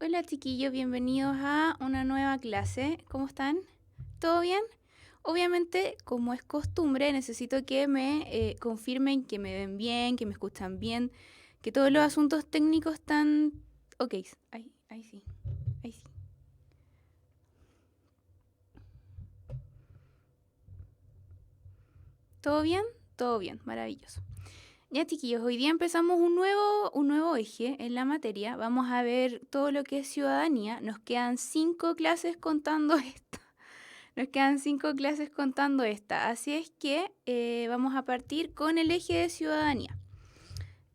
Hola chiquillos, bienvenidos a una nueva clase. ¿Cómo están? ¿Todo bien? Obviamente, como es costumbre, necesito que me confirmen que me ven bien, que me escuchan bien, que todos los asuntos técnicos están... Ok, ahí sí, ahí sí. ¿Todo bien? Todo bien, maravilloso. Ya chiquillos, hoy día empezamos un nuevo eje en la materia. Vamos a ver todo lo que es ciudadanía. Nos quedan 5 clases contando esta. Nos quedan 5 clases contando esta. Así es que vamos a partir con el eje de ciudadanía.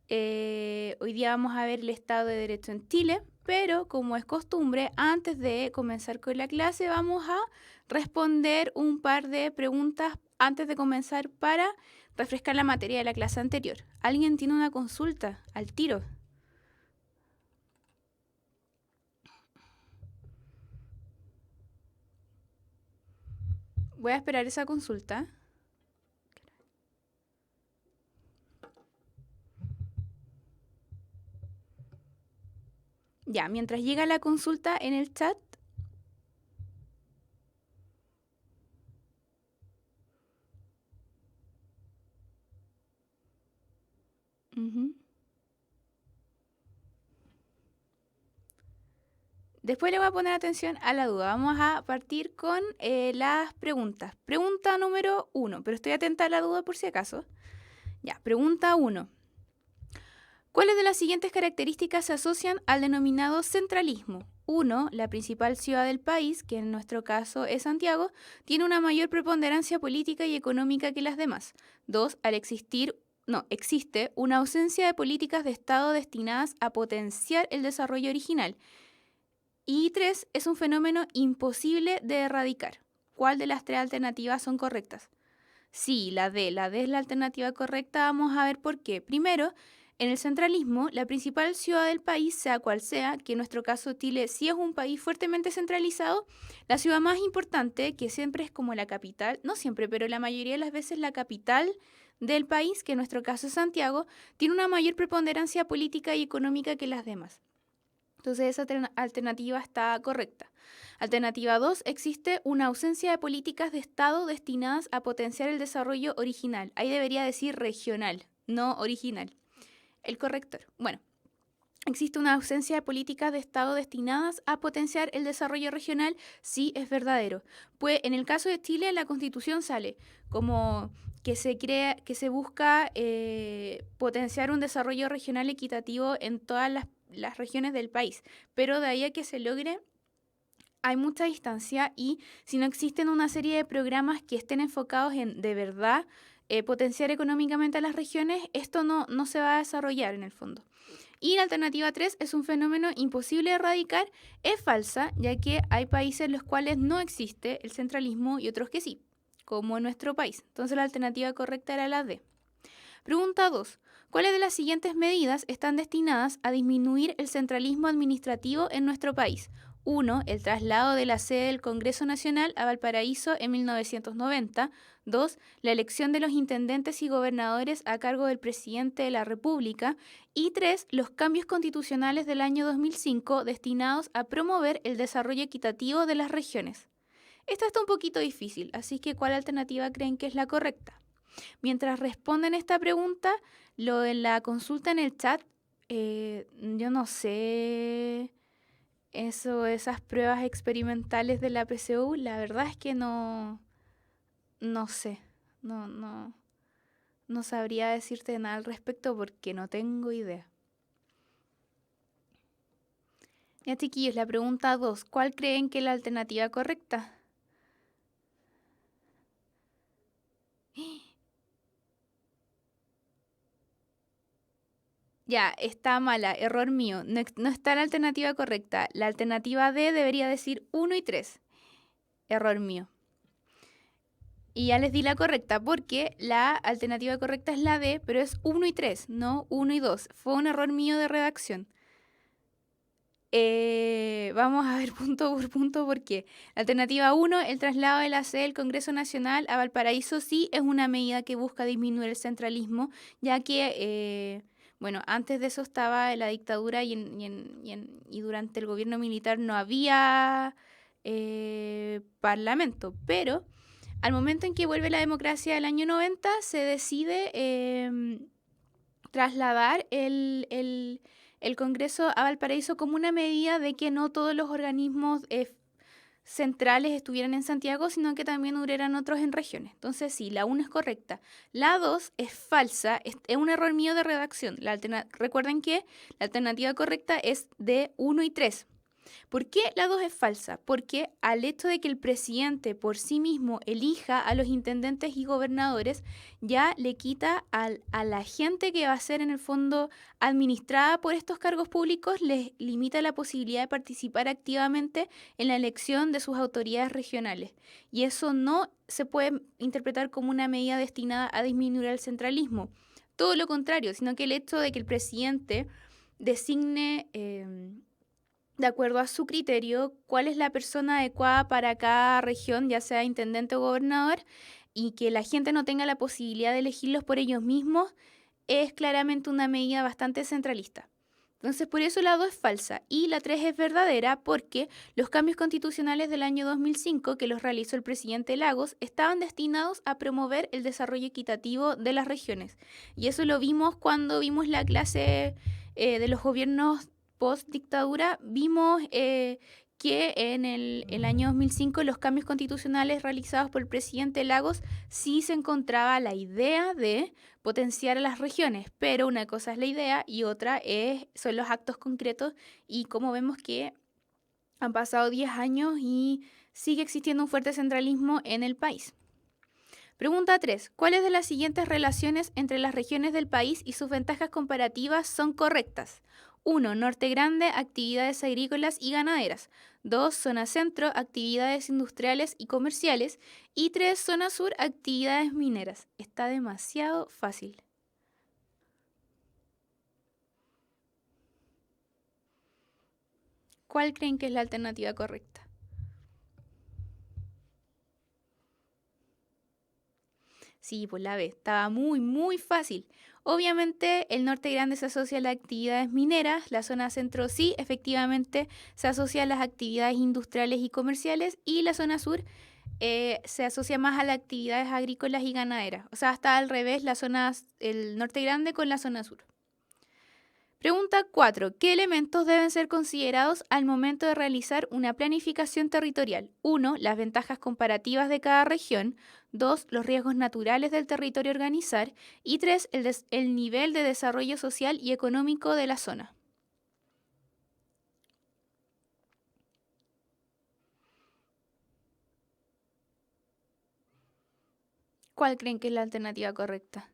Hoy día vamos a ver el Estado de Derecho en Chile, pero como es costumbre, antes de comenzar con la clase vamos a responder un par de preguntas antes de comenzar para refrescar la materia de la clase anterior. ¿Alguien tiene una consulta? Al tiro. Voy a esperar esa consulta. Ya, mientras llega la consulta en el chat. Ujú. Después le voy a poner atención a la duda. Vamos a partir con las preguntas. Pregunta número 1, pero estoy atenta a la duda por si acaso. Ya, pregunta 1. ¿Cuáles de las siguientes características se asocian al denominado centralismo? 1. La principal ciudad del país, que en nuestro caso es Santiago, tiene una mayor preponderancia política y económica que las demás. 2. Existe una ausencia de políticas de Estado destinadas a potenciar el desarrollo original. Y 3, es un fenómeno imposible de erradicar. ¿Cuál de las tres alternativas son correctas? Sí, la D es la alternativa correcta. Vamos a ver por qué. Primero, en el centralismo, la principal ciudad del país, sea cual sea, que en nuestro caso Chile sí es un país fuertemente centralizado, la ciudad más importante, que siempre es como la capital, no siempre, pero la mayoría de las veces la capital del país, que en nuestro caso es Santiago, tiene una mayor preponderancia política y económica que las demás. Entonces esa alternativa está correcta. Alternativa 2, existe una ausencia de políticas de Estado destinadas a potenciar el desarrollo original. Ahí debería decir regional, no original. El corrector. Bueno, existe una ausencia de políticas de Estado destinadas a potenciar el desarrollo regional. Sí, es verdadero. Pues en el caso de Chile, la Constitución sale como que se busca potenciar un desarrollo regional equitativo en todas las regiones del país. Pero de ahí a que se logre, hay mucha distancia y si no existen una serie de programas que estén enfocados en de verdad potenciar económicamente a las regiones, esto no se va a desarrollar en el fondo. Y la alternativa 3 es un fenómeno imposible de erradicar. Es falsa, ya que hay países en los cuales no existe el centralismo y otros que sí, como en nuestro país. Entonces la alternativa correcta era la D. Pregunta 2. ¿Cuáles de las siguientes medidas están destinadas a disminuir el centralismo administrativo en nuestro país? 1. El traslado de la sede del Congreso Nacional a Valparaíso en 1990. 2. La elección de los intendentes y gobernadores a cargo del presidente de la República. Y 3. Los cambios constitucionales del año 2005 destinados a promover el desarrollo equitativo de las regiones. Esta está un poquito difícil, así que ¿cuál alternativa creen que es la correcta? Mientras responden esta pregunta, lo de la consulta en el chat, yo no sé esas pruebas experimentales de la PSU, la verdad es que no sé, no, no, no sabría decirte nada al respecto porque no tengo idea. Ya chiquillos, la pregunta 2, ¿cuál creen que es la alternativa correcta? Ya, está mala, error mío. No está la alternativa correcta. La alternativa D debería decir 1 y 3. Error mío. Y ya les di la correcta porque la alternativa correcta es la D, pero es 1 y 3, no 1 y 2. Fue un error mío de redacción. Vamos a ver punto por punto por qué. Alternativa 1, el traslado de la sede del Congreso Nacional a Valparaíso sí es una medida que busca disminuir el centralismo, ya que Bueno, antes de eso estaba la dictadura y durante el gobierno militar no había parlamento, pero al momento en que vuelve la democracia del año 90 se decide trasladar el Congreso a Valparaíso como una medida de que no todos los organismos centrales estuvieran en Santiago, sino que también hubieran otros en regiones. Entonces, sí, la 1 es correcta. La 2 es falsa, es un error mío de redacción. Recuerden que la alternativa correcta es de 1 y 3. ¿Por qué la 2 es falsa? Porque al hecho de que el presidente por sí mismo elija a los intendentes y gobernadores, ya le quita a la gente que va a ser en el fondo administrada por estos cargos públicos, les limita la posibilidad de participar activamente en la elección de sus autoridades regionales. Y eso no se puede interpretar como una medida destinada a disminuir el centralismo. Todo lo contrario, sino que el hecho de que el presidente designe de acuerdo a su criterio, cuál es la persona adecuada para cada región, ya sea intendente o gobernador, y que la gente no tenga la posibilidad de elegirlos por ellos mismos, es claramente una medida bastante centralista. Entonces, por eso la 2 es falsa y la 3 es verdadera porque los cambios constitucionales del año 2005 que los realizó el presidente Lagos estaban destinados a promover el desarrollo equitativo de las regiones. Y eso lo vimos cuando vimos la clase de los gobiernos post-dictadura, vimos que en el año 2005 los cambios constitucionales realizados por el presidente Lagos sí se encontraba la idea de potenciar a las regiones, pero una cosa es la idea y otra son los actos concretos y como vemos que han pasado 10 años y sigue existiendo un fuerte centralismo en el país. Pregunta 3. ¿Cuáles de las siguientes relaciones entre las regiones del país y sus ventajas comparativas son correctas? 1. Norte Grande, actividades agrícolas y ganaderas. 2. Zona Centro, actividades industriales y comerciales. Y 3. Zona Sur, actividades mineras. Está demasiado fácil. ¿Cuál creen que es la alternativa correcta? Sí, pues la B. Estaba muy, muy fácil. Obviamente el norte grande se asocia a las actividades mineras, la zona centro sí, efectivamente se asocia a las actividades industriales y comerciales y la zona sur se asocia más a las actividades agrícolas y ganaderas. O sea, está al revés el norte grande con la zona sur. Pregunta 4. ¿Qué elementos deben ser considerados al momento de realizar una planificación territorial? 1. Las ventajas comparativas de cada región. 2. Los riesgos naturales del territorio a organizar. Y 3. El nivel de desarrollo social y económico de la zona. ¿Cuál creen que es la alternativa correcta?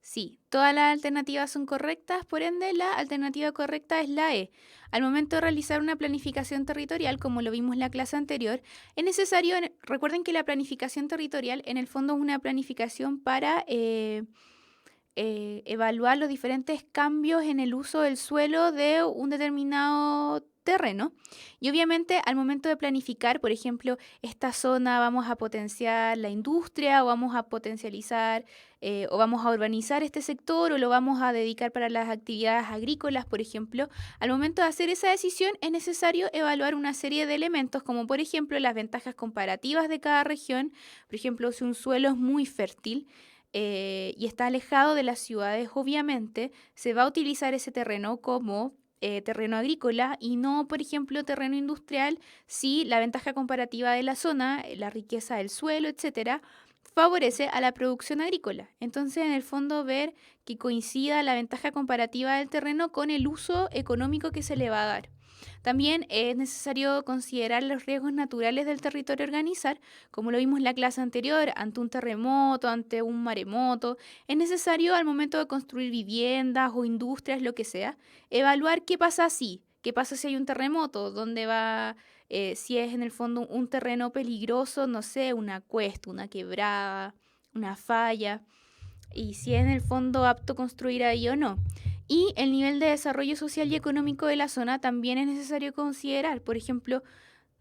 Sí, todas las alternativas son correctas, por ende la alternativa correcta es la E. Al momento de realizar una planificación territorial, como lo vimos en la clase anterior, es necesario, recuerden que la planificación territorial en el fondo es una planificación para evaluar los diferentes cambios en el uso del suelo de un determinado terreno. Y obviamente al momento de planificar, por ejemplo, esta zona vamos a potenciar la industria o vamos a potencializar o vamos a urbanizar este sector o lo vamos a dedicar para las actividades agrícolas, por ejemplo, al momento de hacer esa decisión es necesario evaluar una serie de elementos como por ejemplo las ventajas comparativas de cada región, por ejemplo, si un suelo es muy fértil, y está alejado de las ciudades, obviamente se va a utilizar ese terreno como terreno agrícola y no, por ejemplo, terreno industrial, si la ventaja comparativa de la zona, la riqueza del suelo, etcétera, favorece a la producción agrícola. Entonces, en el fondo, ver que coincida la ventaja comparativa del terreno con el uso económico que se le va a dar. También es necesario considerar los riesgos naturales del territorio a organizar, como lo vimos en la clase anterior, ante un terremoto, ante un maremoto. Es necesario al momento de construir viviendas o industrias, lo que sea, evaluar qué pasa si hay un terremoto, dónde va, si es en el fondo un terreno peligroso, no sé, una cuesta, una quebrada, una falla, y si es en el fondo apto construir ahí o no. Y el nivel de desarrollo social y económico de la zona también es necesario considerar. Por ejemplo,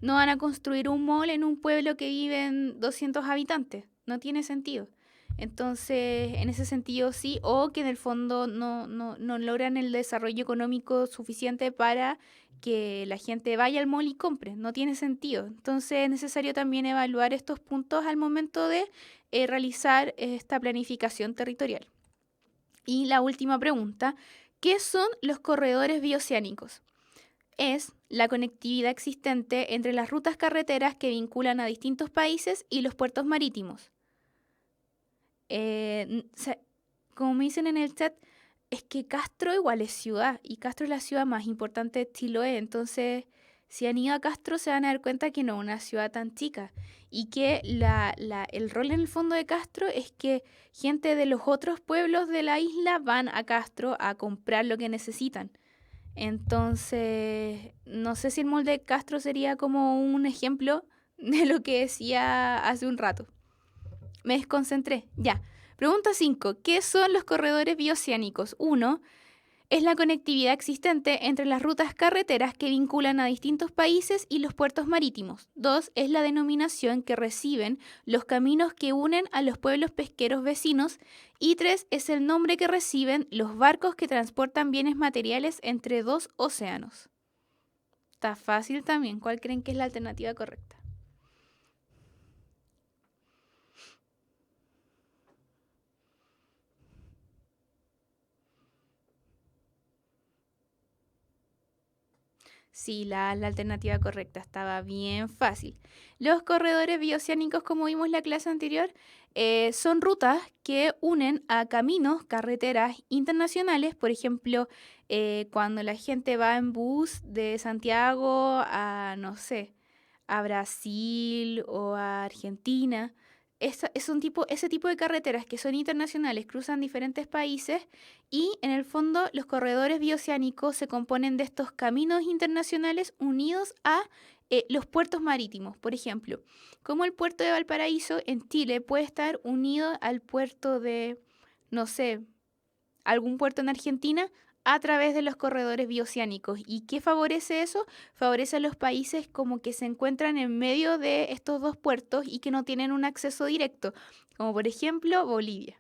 No van a construir un mall en un pueblo que viven 200 habitantes. No tiene sentido. Entonces, en ese sentido sí, o que en el fondo no logran el desarrollo económico suficiente para que la gente vaya al mall y compre. No tiene sentido. Entonces, es necesario también evaluar estos puntos al momento de realizar esta planificación territorial. Y la última pregunta, ¿qué son los corredores bioceánicos? Es la conectividad existente entre las rutas carreteras que vinculan a distintos países y los puertos marítimos. Como me dicen en el chat, es que Castro igual es ciudad y Castro es la ciudad más importante de Chiloé. Entonces, si han ido a Castro se van a dar cuenta que no es una ciudad tan chica y que el rol en el fondo de Castro es que gente de los otros pueblos de la isla van a Castro a comprar lo que necesitan. Entonces, no sé si el molde de Castro sería como un ejemplo de lo que decía hace un rato. Me desconcentré. Ya. Pregunta 5. ¿Qué son los corredores bioceánicos? 1. Es la conectividad existente entre las rutas carreteras que vinculan a distintos países y los puertos marítimos. 2. Es la denominación que reciben los caminos que unen a los pueblos pesqueros vecinos. Y 3. Es el nombre que reciben los barcos que transportan bienes materiales entre dos océanos. Está fácil también. ¿Cuál creen que es la alternativa correcta? Sí, la alternativa correcta estaba bien fácil. Los corredores bioceánicos, como vimos en la clase anterior, son rutas que unen a caminos, carreteras internacionales. Por ejemplo, cuando la gente va en bus de Santiago a, no sé, a Brasil o a Argentina. Ese tipo de carreteras que son internacionales, cruzan diferentes países y en el fondo los corredores bioceánicos se componen de estos caminos internacionales unidos a los puertos marítimos. Por ejemplo, como el puerto de Valparaíso en Chile puede estar unido al puerto de, no sé, algún puerto en Argentina a través de los corredores bioceánicos. ¿Y qué favorece eso? Favorece a los países como que se encuentran en medio de estos dos puertos y que no tienen un acceso directo, como por ejemplo Bolivia.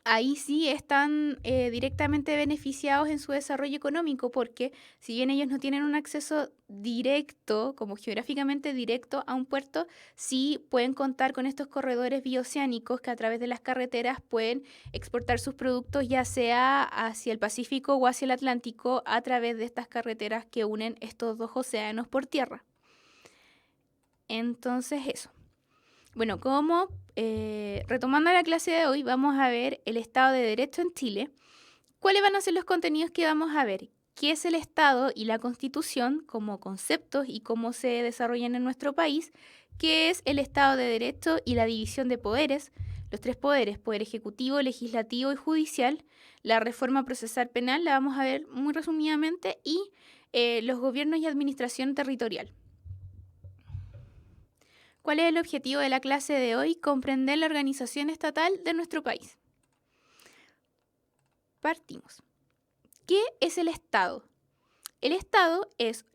Ahí sí están directamente beneficiados en su desarrollo económico porque si bien ellos no tienen un acceso directo, como geográficamente directo a un puerto, sí pueden contar con estos corredores bioceánicos que a través de las carreteras pueden exportar sus productos ya sea hacia el Pacífico o hacia el Atlántico a través de estas carreteras que unen estos dos océanos por tierra. Entonces eso. Bueno, retomando la clase de hoy, vamos a ver el Estado de Derecho en Chile. ¿Cuáles van a ser los contenidos que vamos a ver? ¿Qué es el Estado y la Constitución como conceptos y cómo se desarrollan en nuestro país? ¿Qué es el Estado de Derecho y la división de poderes? Los tres poderes, poder ejecutivo, legislativo y judicial. La reforma procesal penal la vamos a ver muy resumidamente y los gobiernos y administración territorial. ¿Cuál es el objetivo de la clase de hoy? Comprender la organización estatal de nuestro país. Partimos. ¿Qué es el Estado? El Estado es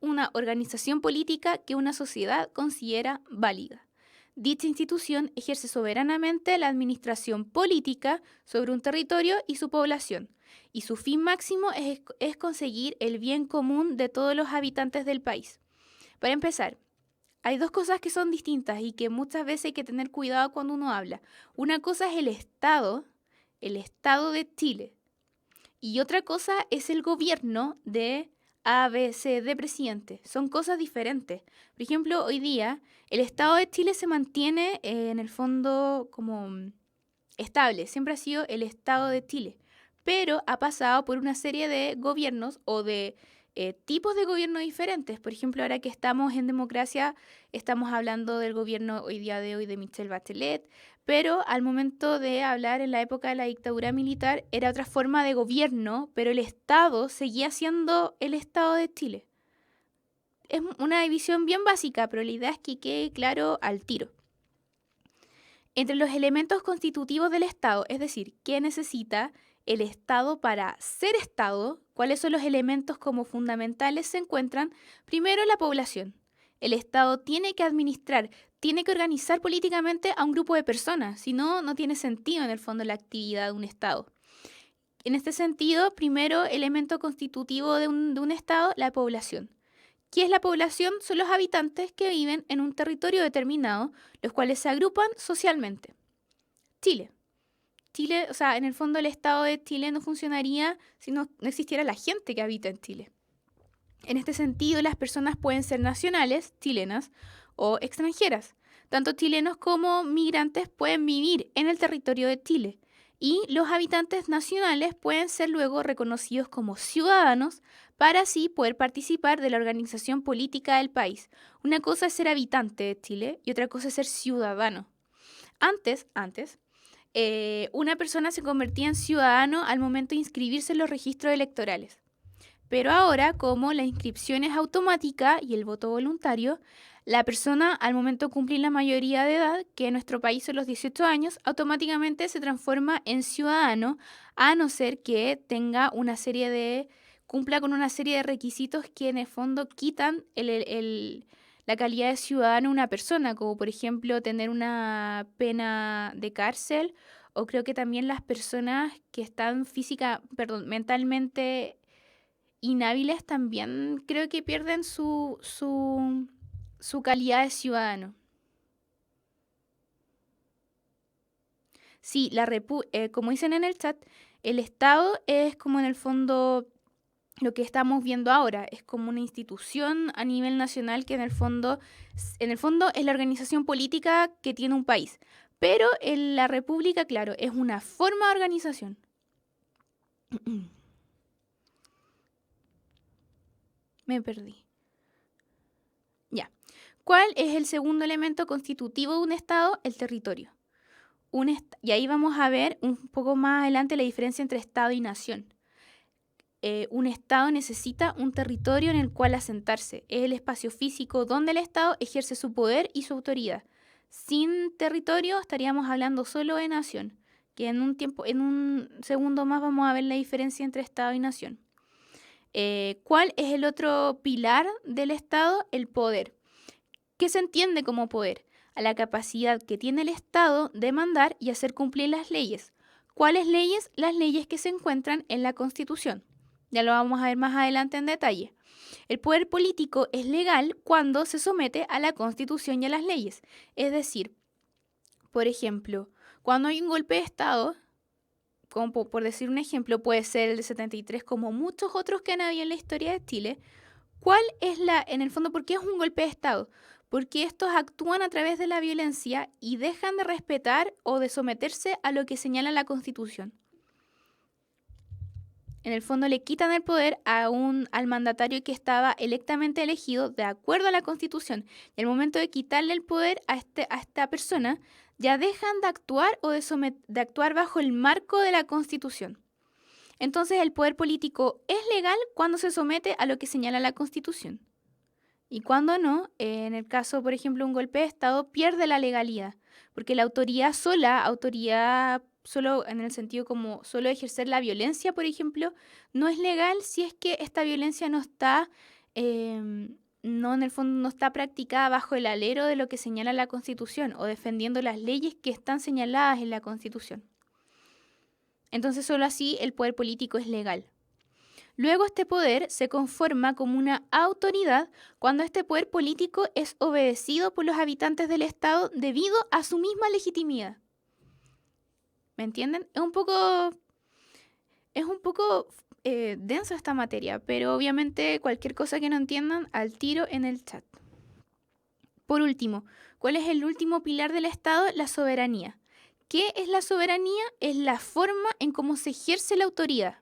una organización política que una sociedad considera válida. Dicha institución ejerce soberanamente la administración política sobre un territorio y su población, y su fin máximo es conseguir el bien común de todos los habitantes del país. Para empezar, hay dos cosas que son distintas y que muchas veces hay que tener cuidado cuando uno habla. Una cosa es el Estado de Chile. Y otra cosa es el gobierno de ABC, de presidente. Son cosas diferentes. Por ejemplo, hoy día el Estado de Chile se mantiene en el fondo como estable. Siempre ha sido el Estado de Chile. Pero ha pasado por una serie de gobiernos o de tipos de gobierno diferentes. Por ejemplo, ahora que estamos en democracia, estamos hablando del gobierno hoy día de hoy de Michelle Bachelet, pero al momento de hablar en la época de la dictadura militar era otra forma de gobierno, pero el Estado seguía siendo el Estado de Chile. Es una división bien básica, pero la idea es que quede claro al tiro. Entre los elementos constitutivos del Estado, es decir, qué necesita el Estado para ser Estado, ¿cuáles son los elementos como fundamentales? Se encuentran primero la población. El Estado tiene que administrar, tiene que organizar políticamente a un grupo de personas, si no, no tiene sentido en el fondo la actividad de un Estado. En este sentido, primero elemento constitutivo de un Estado, la población. ¿Qué es la población? Son los habitantes que viven en un territorio determinado, los cuales se agrupan socialmente. Chile. Chile, o sea, en el fondo el Estado de Chile no funcionaría si no existiera la gente que habita en Chile. En este sentido, las personas pueden ser nacionales, chilenas, o extranjeras. Tanto chilenos como migrantes pueden vivir en el territorio de Chile. Y los habitantes nacionales pueden ser luego reconocidos como ciudadanos para así poder participar de la organización política del país. Una cosa es ser habitante de Chile y otra cosa es ser ciudadano. Antes, una persona se convertía en ciudadano al momento de inscribirse en los registros electorales. Pero ahora, como la inscripción es automática y el voto voluntario, la persona al momento de cumplir la mayoría de edad, que en nuestro país son los 18 años, automáticamente se transforma en ciudadano, a no ser que tenga cumpla con una serie de requisitos que en el fondo quitan la calidad de ciudadano a una persona, como por ejemplo tener una pena de cárcel, o creo que también las personas que están mentalmente inhábiles también creo que pierden su calidad de ciudadano. Sí, como dicen en el chat, el Estado es como en el fondo lo que estamos viendo ahora, es como una institución a nivel nacional que en el fondo es la organización política que tiene un país. Pero en la república, claro, es una forma de organización. Me perdí. Ya. ¿Cuál es el segundo elemento constitutivo de un Estado? El territorio. Y ahí vamos a ver un poco más adelante la diferencia entre Estado y nación. Un Estado necesita un territorio en el cual asentarse. Es el espacio físico donde el Estado ejerce su poder y su autoridad. Sin territorio estaríamos hablando solo de nación, que en un segundo más vamos a ver la diferencia entre Estado y nación. ¿Cuál es el otro pilar del Estado? El poder. ¿Qué se entiende como poder? A la capacidad que tiene el Estado de mandar y hacer cumplir las leyes. ¿Cuáles leyes? Las leyes que se encuentran en la Constitución. Ya lo vamos a ver más adelante en detalle. El poder político es legal cuando se somete a la Constitución y a las leyes. Es decir, por ejemplo, cuando hay un golpe de Estado, como por decir un ejemplo, puede ser el de 73, como muchos otros que han habido en la historia de Chile, en el fondo, por qué es un golpe de Estado? Porque estos actúan a través de la violencia y dejan de respetar o de someterse a lo que señala la Constitución. En el fondo le quitan el poder al mandatario que estaba electamente elegido de acuerdo a la Constitución. Y al momento de quitarle el poder a esta persona, ya dejan de actuar o de actuar bajo el marco de la Constitución. Entonces el poder político es legal cuando se somete a lo que señala la Constitución. Y cuando no, en el caso, por ejemplo, de un golpe de Estado, pierde la legalidad. Porque la autoridad solo en el sentido como solo ejercer la violencia, por ejemplo, no es legal si es que esta violencia no está, no en el fondo no está practicada bajo el alero de lo que señala la Constitución o defendiendo las leyes que están señaladas en la Constitución. Entonces solo así el poder político es legal. Luego este poder se conforma como una autoridad cuando este poder político es obedecido por los habitantes del Estado debido a su misma legitimidad. ¿Me entienden? Es un poco densa esta materia, pero obviamente cualquier cosa que no entiendan, al tiro en el chat. Por último, ¿cuál es el último pilar del Estado? La soberanía. ¿Qué es la soberanía? Es la forma en cómo se ejerce la autoridad.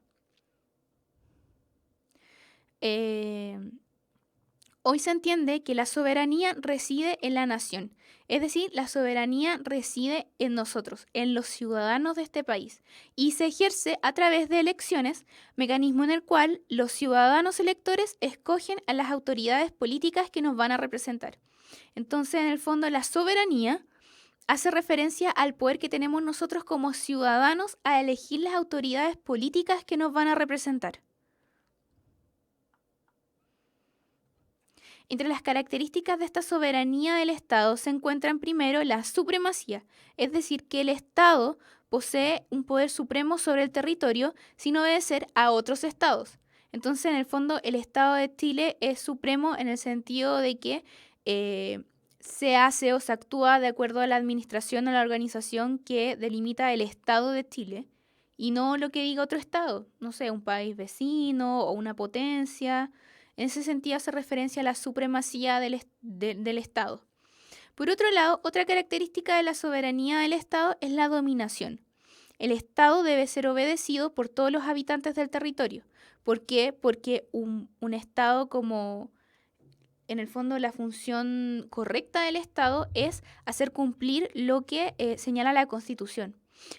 Hoy se entiende que la soberanía reside en la nación, es decir, la soberanía reside en nosotros, en los ciudadanos de este país, y se ejerce a través de elecciones, mecanismo en el cual los ciudadanos electores escogen a las autoridades políticas que nos van a representar. Entonces, en el fondo, la soberanía hace referencia al poder que tenemos nosotros como ciudadanos a elegir las autoridades políticas que nos van a representar. Entre las características de esta soberanía del Estado se encuentran primero la supremacía, es decir, que el Estado posee un poder supremo sobre el territorio sin obedecer a otros estados. Entonces, en el fondo, el Estado de Chile es supremo en el sentido de que se hace o se actúa de acuerdo a la administración o la organización que delimita el Estado de Chile y no lo que diga otro Estado, no sé, un país vecino o una potencia. En ese sentido hace referencia a la supremacía del Estado. Por otro lado, otra característica de la soberanía del Estado es la dominación. El Estado debe ser obedecido por todos los habitantes del territorio. ¿Por qué? Porque un Estado como, en el fondo, la función correcta del Estado es hacer cumplir lo que señala la Constitución.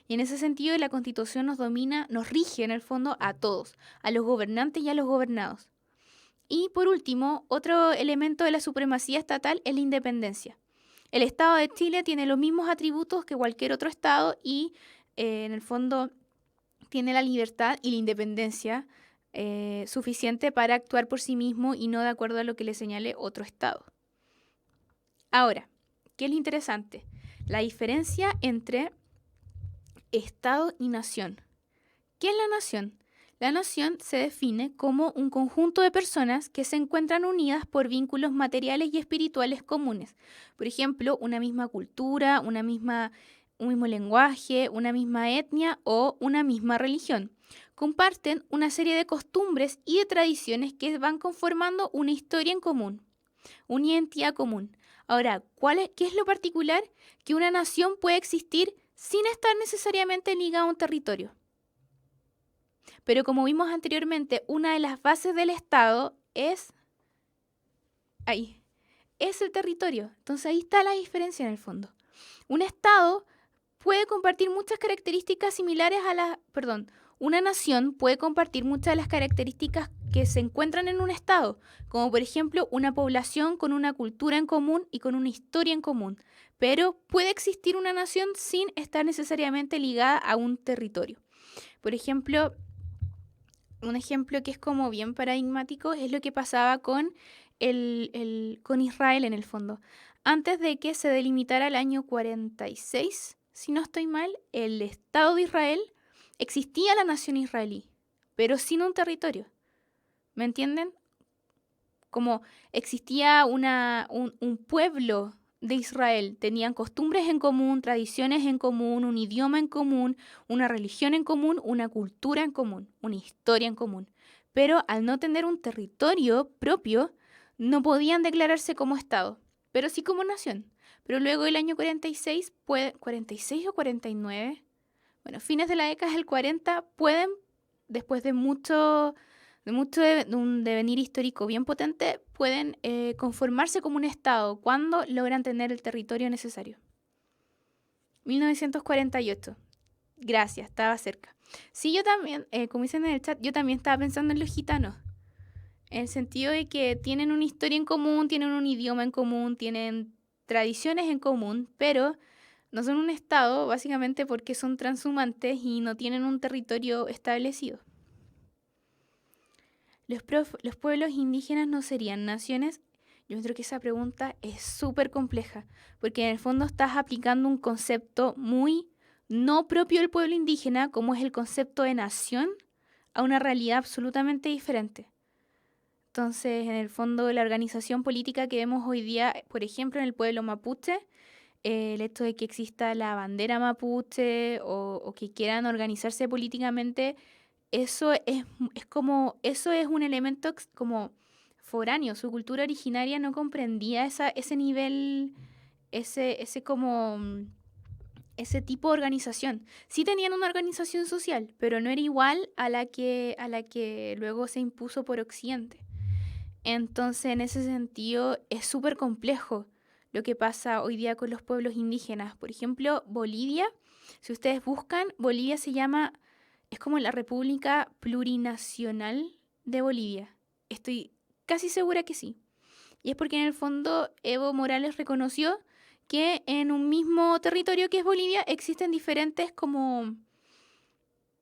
Y en ese sentido, la Constitución nos domina, nos rige en el fondo a todos, a los gobernantes y a los gobernados. Y por último, otro elemento de la supremacía estatal es la independencia. El Estado de Chile tiene los mismos atributos que cualquier otro Estado y en el fondo tiene la libertad y la independencia suficiente para actuar por sí mismo y no de acuerdo a lo que le señale otro Estado. Ahora, ¿qué es lo interesante? La diferencia entre Estado y nación. ¿Qué es la nación? La nación se define como un conjunto de personas que se encuentran unidas por vínculos materiales y espirituales comunes. Por ejemplo, una misma cultura, un mismo lenguaje, una misma etnia o una misma religión. Comparten una serie de costumbres y de tradiciones que van conformando una historia en común, una identidad común. Ahora, ¿qué es lo particular? Que una nación puede existir sin estar necesariamente ligada a un territorio. Pero como vimos anteriormente, una de las bases del Estado es el territorio. Entonces ahí está la diferencia en el fondo. Un Estado puede compartir muchas características similares una nación puede compartir muchas de las características que se encuentran en un Estado, como por ejemplo una población con una cultura en común y con una historia en común. Pero puede existir una nación sin estar necesariamente ligada a un territorio. Por ejemplo, un ejemplo que es como bien paradigmático es lo que pasaba con Israel en el fondo. Antes de que se delimitara el año 46, si no estoy mal, el Estado de Israel, existía la nación israelí, pero sin un territorio. ¿Me entienden? Como existía un pueblo de Israel, tenían costumbres en común, tradiciones en común, un idioma en común, una religión en común, una cultura en común, una historia en común. Pero al no tener un territorio propio, no podían declararse como Estado, pero sí como nación. Pero luego del año 46, 46 o 49, bueno, fines de la década del 40, pueden, después de un devenir histórico bien potente, pueden conformarse como un Estado cuando logran tener el territorio necesario. 1948. Gracias, estaba cerca. Sí, yo también, como dicen en el chat, yo también estaba pensando en los gitanos. En el sentido de que tienen una historia en común, tienen un idioma en común, tienen tradiciones en común, pero no son un Estado básicamente porque son transhumantes y no tienen un territorio establecido. ¿Los pueblos indígenas no serían naciones? Yo creo que esa pregunta es súper compleja, porque en el fondo estás aplicando un concepto muy no propio del pueblo indígena, como es el concepto de nación, a una realidad absolutamente diferente. Entonces, en el fondo, la organización política que vemos hoy día, por ejemplo, en el pueblo mapuche, el hecho de que exista la bandera mapuche o que quieran organizarse políticamente, eso es un elemento como foráneo. Su cultura originaria no comprendía ese nivel, ese tipo de organización. Sí tenían una organización social, pero no era igual a la que luego se impuso por Occidente. Entonces, en ese sentido, es súper complejo lo que pasa hoy día con los pueblos indígenas. Por ejemplo, Bolivia, si ustedes buscan, Bolivia es como la República Plurinacional de Bolivia. Estoy casi segura que sí. Y es porque en el fondo Evo Morales reconoció que en un mismo territorio que es Bolivia existen diferentes como,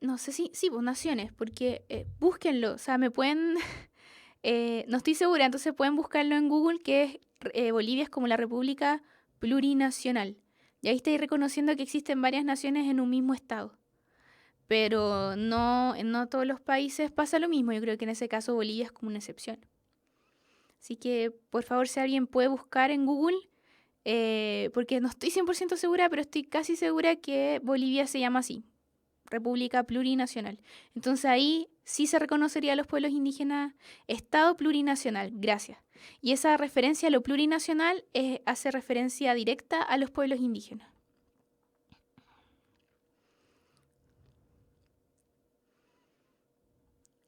no sé si, sí, pues naciones, porque búsquenlo, o sea, me pueden, no estoy segura, entonces pueden buscarlo en Google, que es Bolivia es como la República Plurinacional. Y ahí estáis reconociendo que existen varias naciones en un mismo estado. Pero no, en no todos los países pasa lo mismo. Yo creo que en ese caso Bolivia es como una excepción. Así que, por favor, si alguien puede buscar en Google, porque no estoy 100% segura, pero estoy casi segura que Bolivia se llama así, República Plurinacional. Entonces ahí sí se reconocería a los pueblos indígenas Estado plurinacional, gracias. Y esa referencia a lo plurinacional hace referencia directa a los pueblos indígenas.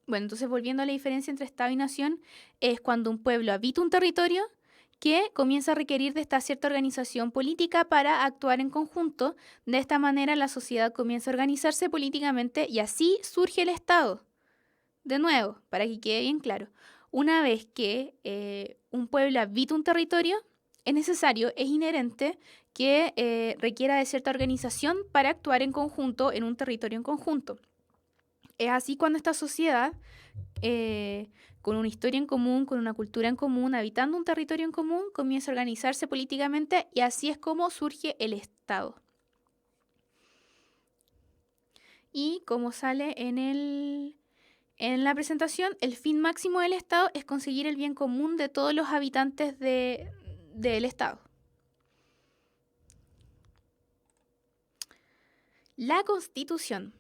Bueno, entonces volviendo a la diferencia entre Estado y nación, es cuando un pueblo habita un territorio que comienza a requerir de esta cierta organización política para actuar en conjunto. De esta manera la sociedad comienza a organizarse políticamente y así surge el Estado. De nuevo, para que quede bien claro, una vez que un pueblo habita un territorio, es necesario, es inherente que requiera de cierta organización para actuar en conjunto en un territorio en conjunto. Es así cuando esta sociedad, con una historia en común, con una cultura en común, habitando un territorio en común, comienza a organizarse políticamente y así es como surge el Estado. Y como sale en la presentación, el fin máximo del Estado es conseguir el bien común de todos los habitantes del Estado. La Constitución.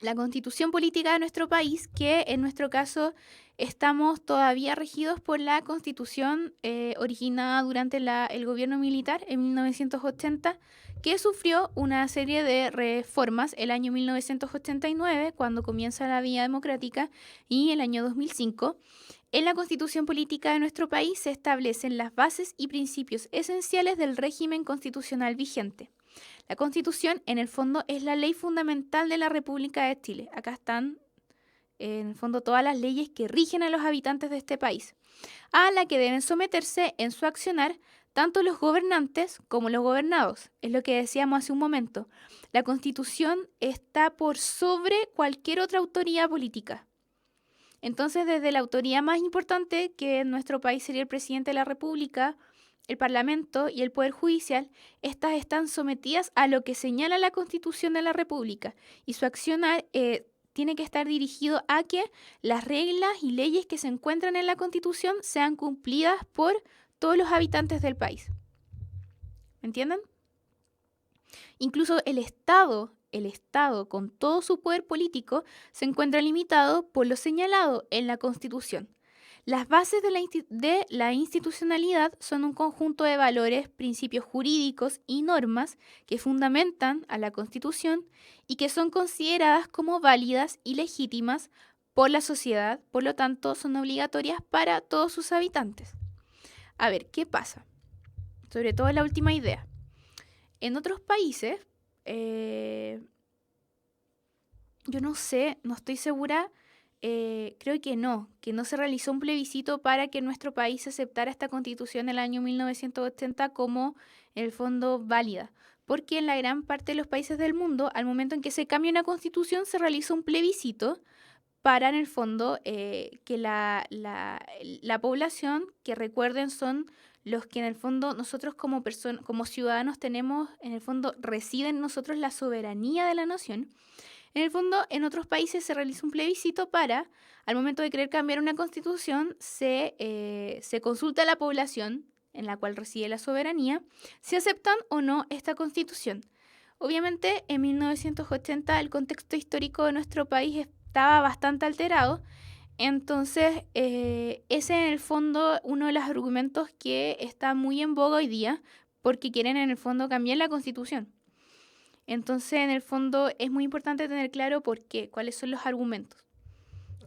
La Constitución política de nuestro país, que en nuestro caso estamos todavía regidos por la Constitución originada durante el gobierno militar en 1980, que sufrió una serie de reformas el año 1989, cuando comienza la vía democrática, y el año 2005. En la Constitución política de nuestro país se establecen las bases y principios esenciales del régimen constitucional vigente. La Constitución, en el fondo, es la ley fundamental de la República de Chile. Acá están, en el fondo, todas las leyes que rigen a los habitantes de este país, a la que deben someterse en su accionar tanto los gobernantes como los gobernados. Es lo que decíamos hace un momento. La Constitución está por sobre cualquier otra autoridad política. Entonces, desde la autoridad más importante, que en nuestro país sería el presidente de la República, el Parlamento y el Poder Judicial, estas están sometidas a lo que señala la Constitución de la República y su accionar tiene que estar dirigido a que las reglas y leyes que se encuentran en la Constitución sean cumplidas por todos los habitantes del país. ¿Me entienden? Incluso el Estado con todo su poder político se encuentra limitado por lo señalado en la Constitución. Las bases de la institucionalidad son un conjunto de valores, principios jurídicos y normas que fundamentan a la Constitución y que son consideradas como válidas y legítimas por la sociedad, por lo tanto son obligatorias para todos sus habitantes. A ver, ¿qué pasa? Sobre todo la última idea. En otros países, yo no sé, no estoy segura. Creo que no se realizó un plebiscito para que nuestro país aceptara esta constitución del año 1980 como, en el fondo, válida. Porque en la gran parte de los países del mundo, al momento en que se cambia una constitución, se realiza un plebiscito para, en el fondo, que la población, que recuerden son los que en el fondo nosotros como ciudadanos tenemos, en el fondo reside en nosotros la soberanía de la nación. En el fondo, en otros países se realiza un plebiscito para, al momento de querer cambiar una constitución, se consulta a la población en la cual reside la soberanía si aceptan o no esta constitución. Obviamente, en 1980 el contexto histórico de nuestro país estaba bastante alterado, entonces ese en el fondo uno de los argumentos que está muy en boga hoy día porque quieren en el fondo cambiar la constitución. Entonces, en el fondo, es muy importante tener claro por qué, cuáles son los argumentos.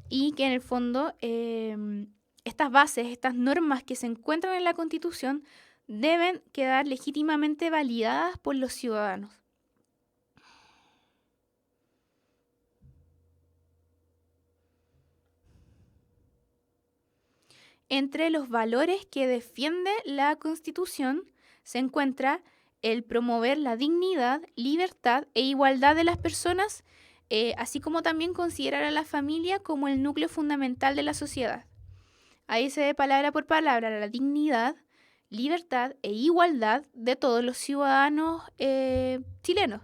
Y que en el fondo, estas bases, estas normas que se encuentran en la Constitución, deben quedar legítimamente validadas por los ciudadanos. Entre los valores que defiende la Constitución se encuentra el promover la dignidad, libertad e igualdad de las personas, así como también considerar a la familia como el núcleo fundamental de la sociedad. Ahí se ve palabra por palabra la dignidad, libertad e igualdad de todos los ciudadanos chilenos.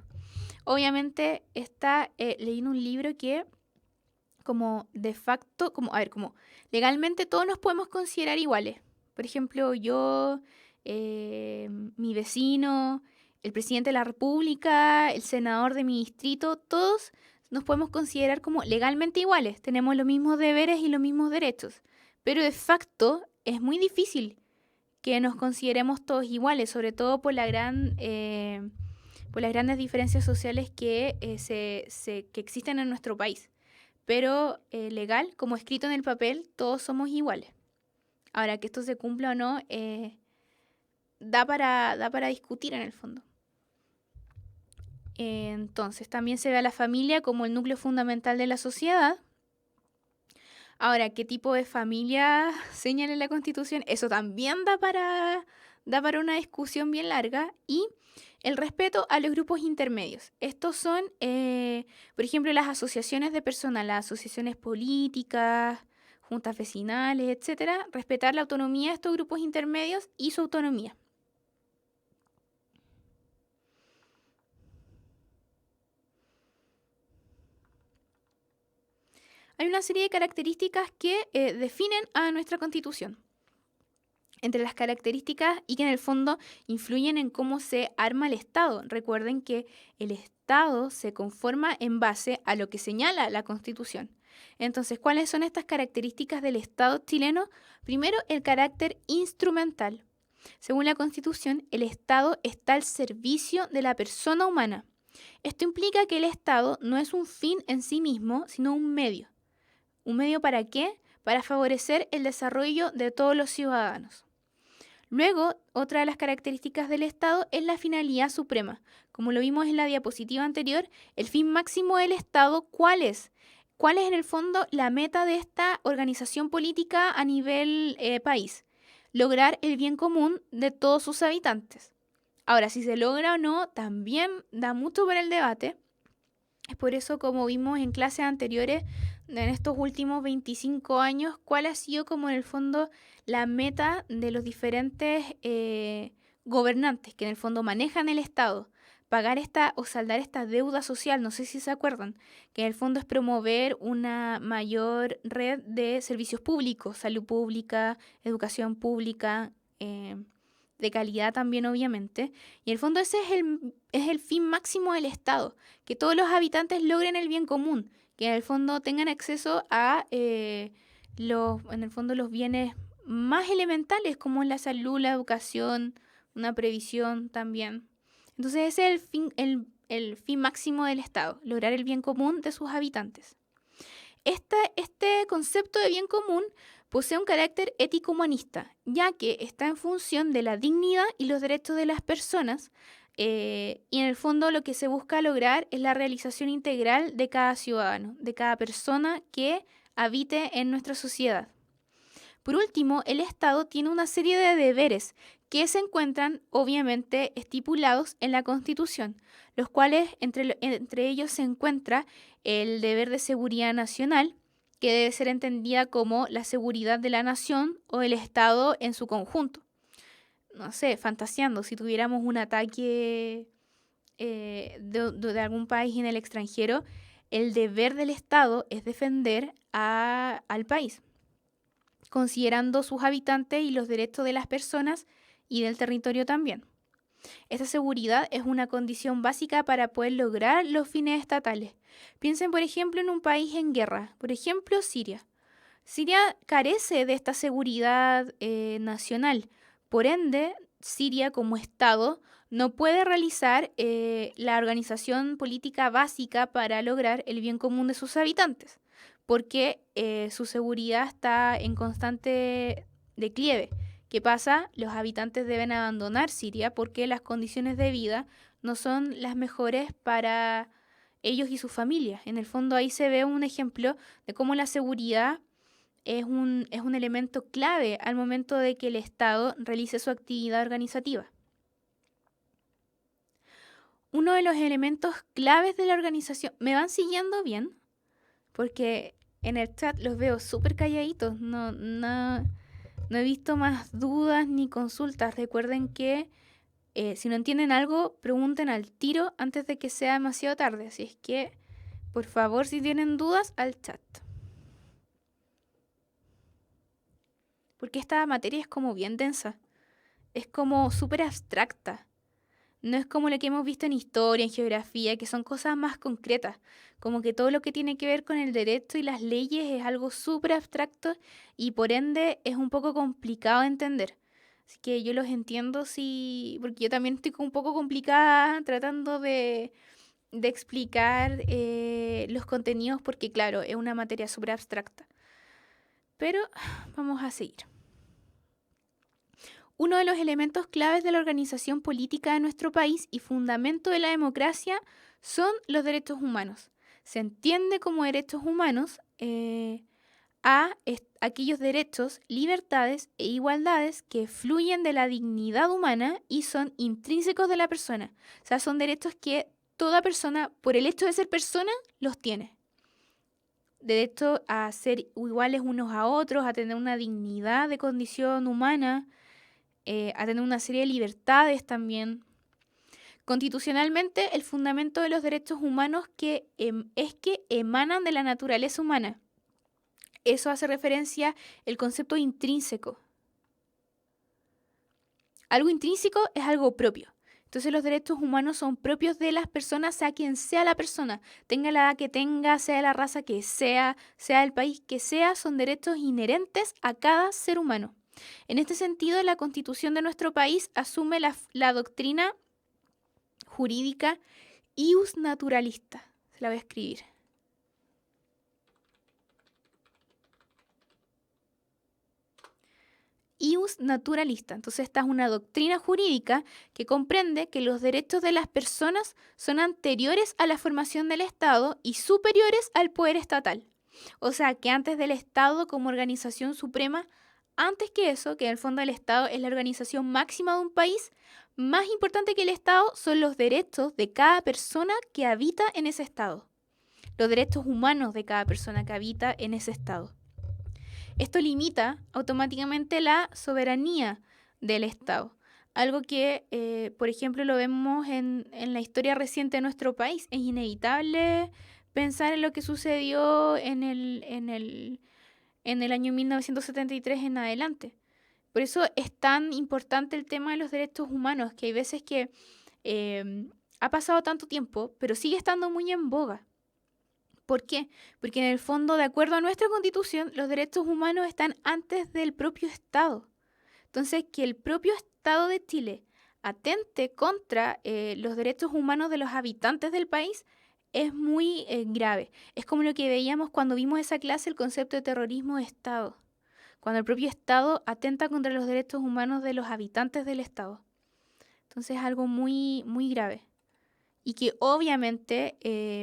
Obviamente está leyendo un libro que como de facto, como legalmente todos nos podemos considerar iguales. Por ejemplo, yo, mi vecino, el presidente de la República, el senador de mi distrito, todos nos podemos considerar como legalmente iguales. Tenemos los mismos deberes y los mismos derechos. Pero de facto es muy difícil que nos consideremos todos iguales, sobre todo por por las grandes diferencias sociales que existen en nuestro país. Pero legal, como escrito en el papel, todos somos iguales. Ahora, que esto se cumpla o no, da para discutir en el fondo. Entonces, también se ve a la familia como el núcleo fundamental de la sociedad. Ahora, ¿qué tipo de familia señala la Constitución? Eso también da para una discusión bien larga. Y el respeto a los grupos intermedios. Estos son, por ejemplo, las asociaciones de personas, las asociaciones políticas, juntas vecinales, etcétera. Respetar la autonomía de estos grupos intermedios y su autonomía. Hay una serie de características que definen a nuestra Constitución. Entre las características y que en el fondo influyen en cómo se arma el Estado. Recuerden que el Estado se conforma en base a lo que señala la Constitución. Entonces, ¿cuáles son estas características del Estado chileno? Primero, el carácter instrumental. Según la Constitución, el Estado está al servicio de la persona humana. Esto implica que el Estado no es un fin en sí mismo, sino un medio. ¿Un medio para qué? Para favorecer el desarrollo de todos los ciudadanos. Luego, otra de las características del Estado es la finalidad suprema. Como lo vimos en la diapositiva anterior, el fin máximo del Estado, ¿cuál es? ¿Cuál es en el fondo la meta de esta organización política a nivel país? Lograr el bien común de todos sus habitantes. Ahora, si se logra o no, también da mucho para el debate. Es por eso, como vimos en clases anteriores, en estos últimos 25 años, cuál ha sido como en el fondo la meta de los diferentes gobernantes que en el fondo manejan el Estado. Pagar esta o saldar esta deuda social, no sé si se acuerdan, que en el fondo es promover una mayor red de servicios públicos, salud pública, educación pública, de calidad también obviamente. Y en el fondo ese es el fin máximo del Estado, que todos los habitantes logren el bien común, que en el fondo tengan acceso a en el fondo los bienes más elementales como la salud, la educación, una previsión también. Entonces ese es el fin máximo del Estado, lograr el bien común de sus habitantes. Este concepto de bien común posee un carácter ético-humanista, ya que está en función de la dignidad y los derechos de las personas, y en el fondo lo que se busca lograr es la realización integral de cada ciudadano, de cada persona que habite en nuestra sociedad. Por último, el Estado tiene una serie de deberes que se encuentran obviamente estipulados en la Constitución, los cuales entre ellos se encuentra el deber de seguridad nacional, que debe ser entendida como la seguridad de la nación o el Estado en su conjunto. No sé, fantaseando, si tuviéramos un ataque de algún país en el extranjero, el deber del Estado es defender al país, considerando sus habitantes y los derechos de las personas y del territorio también. Esta seguridad es una condición básica para poder lograr los fines estatales. Piensen, por ejemplo, en un país en guerra, por ejemplo, Siria. Siria carece de esta seguridad nacional. Por ende, Siria como Estado no puede realizar la organización política básica para lograr el bien común de sus habitantes, porque su seguridad está en constante declive. ¿Qué pasa? Los habitantes deben abandonar Siria porque las condiciones de vida no son las mejores para ellos y sus familias. En el fondo ahí se ve un ejemplo de cómo la seguridad es un elemento clave al momento de que el Estado realice su actividad organizativa. uno de los elementos claves de la organización... ¿Me van siguiendo bien? Porque en el chat los veo súper calladitos. No he visto más dudas ni consultas. Recuerden que si no entienden algo, pregunten al tiro antes de que sea demasiado tarde. Así es que, por favor, si tienen dudas, al chat. Porque esta materia es como bien densa. Es como súper abstracta. No es como lo que hemos visto en historia, en geografía, que son cosas más concretas. Como que todo lo que tiene que ver con el derecho y las leyes es algo súper abstracto y por ende es un poco complicado de entender. Así que yo los entiendo porque yo también estoy un poco complicada tratando de explicar los contenidos porque claro, es una materia súper abstracta. Pero vamos a seguir. Uno de los elementos claves de la organización política de nuestro país y fundamento de la democracia son los derechos humanos. Se entiende como derechos humanos aquellos derechos, libertades e igualdades que fluyen de la dignidad humana y son intrínsecos de la persona. O sea, son derechos que toda persona, por el hecho de ser persona, los tiene. Derecho a ser iguales unos a otros, a tener una dignidad de condición humana, a tener una serie de libertades también. Constitucionalmente, el fundamento de los derechos humanos es que emanan de la naturaleza humana. Eso hace referencia al concepto intrínseco. Algo intrínseco es algo propio. Entonces los derechos humanos son propios de las personas, sea quien sea la persona, tenga la edad que tenga, sea la raza que sea del país que sea, son derechos inherentes a cada ser humano. En este sentido, la Constitución de nuestro país asume la doctrina jurídica ius naturalista. Se la voy a escribir. Ius naturalista. Entonces, esta es una doctrina jurídica que comprende que los derechos de las personas son anteriores a la formación del Estado y superiores al poder estatal. O sea, que antes del Estado como organización suprema, antes que eso, que en el fondo el Estado es la organización máxima de un país, más importante que el Estado son los derechos de cada persona que habita en ese Estado. Los derechos humanos de cada persona que habita en ese Estado. Esto limita automáticamente la soberanía del Estado. Algo que, por ejemplo, lo vemos en la historia reciente de nuestro país. Es inevitable pensar en lo que sucedió en el año 1973 en adelante. Por eso es tan importante el tema de los derechos humanos, que hay veces que ha pasado tanto tiempo, pero sigue estando muy en boga. ¿Por qué? Porque en el fondo, de acuerdo a nuestra Constitución, los derechos humanos están antes del propio Estado. Entonces, que el propio Estado de Chile atente contra los derechos humanos de los habitantes del país es muy grave. Es como lo que veíamos cuando vimos esa clase, el concepto de terrorismo de Estado. Cuando el propio Estado atenta contra los derechos humanos de los habitantes del Estado. Entonces es algo muy, muy grave. Y que obviamente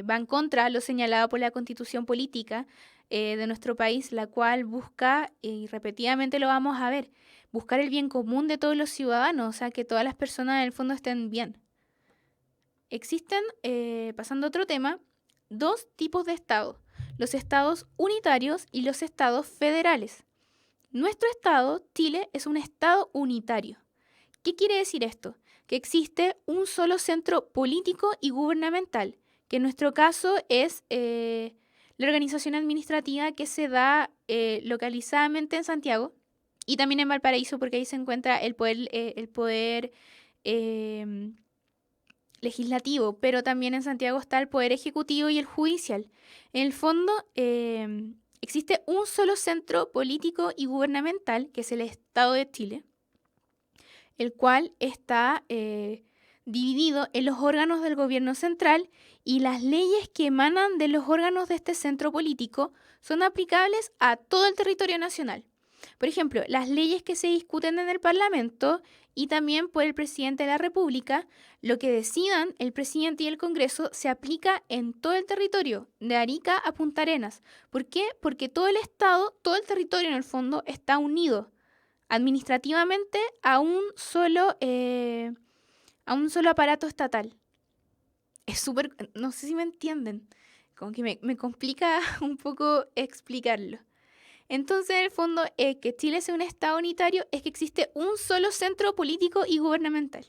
va en contra de lo señalado por la Constitución política de nuestro país, la cual busca, y repetidamente lo vamos a ver, buscar el bien común de todos los ciudadanos, o sea, que todas las personas en el fondo estén bien. Existen, pasando a otro tema, dos tipos de estados, los estados unitarios y los estados federales. Nuestro estado, Chile, es un estado unitario. ¿Qué quiere decir esto? Que existe un solo centro político y gubernamental, que en nuestro caso es la organización administrativa que se da localizadamente en Santiago y también en Valparaíso, porque ahí se encuentra el poder legislativo, pero también en Santiago está el poder ejecutivo y el judicial. En el fondo, existe un solo centro político y gubernamental, que es el Estado de Chile, el cual está dividido en los órganos del gobierno central y las leyes que emanan de los órganos de este centro político son aplicables a todo el territorio nacional. Por ejemplo, las leyes que se discuten en el Parlamento y también por el presidente de la República, lo que decidan el presidente y el Congreso se aplica en todo el territorio, de Arica a Punta Arenas. ¿Por qué? Porque todo el Estado, todo el territorio en el fondo está unido administrativamente a un solo aparato estatal. Es súper, no sé si me entienden, como que me complica un poco explicarlo. Entonces, en el fondo, que Chile sea un Estado unitario es que existe un solo centro político y gubernamental.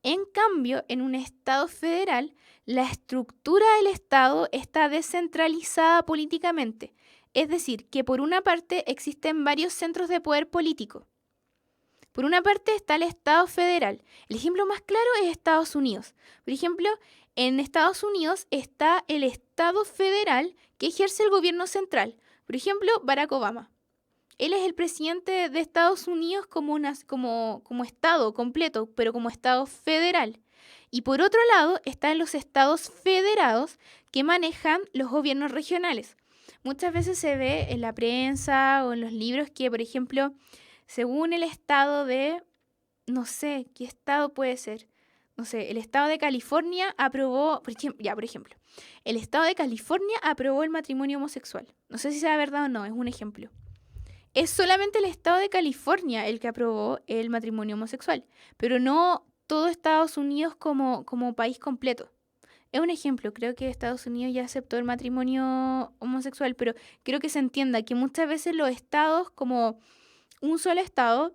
En cambio, en un Estado federal, la estructura del Estado está descentralizada políticamente. Es decir, que por una parte existen varios centros de poder político. Por una parte está el Estado federal. El ejemplo más claro es Estados Unidos. Por ejemplo, en Estados Unidos está el Estado federal que ejerce el gobierno central. Por ejemplo, Barack Obama. Él es el presidente de Estados Unidos como Estado completo, pero como Estado federal. Y por otro lado están los estados federados que manejan los gobiernos regionales. Muchas veces se ve en la prensa o en los libros que, por ejemplo, según el estado de, no sé, ¿qué estado puede ser? No sé, el estado de California aprobó, por ejemplo, el estado de California aprobó el matrimonio homosexual. No sé si sea verdad o no, es un ejemplo. Es solamente el estado de California el que aprobó el matrimonio homosexual, pero no todo Estados Unidos como país completo. Es un ejemplo, creo que Estados Unidos ya aceptó el matrimonio homosexual, pero quiero que se entienda que muchas veces los estados, como un solo estado,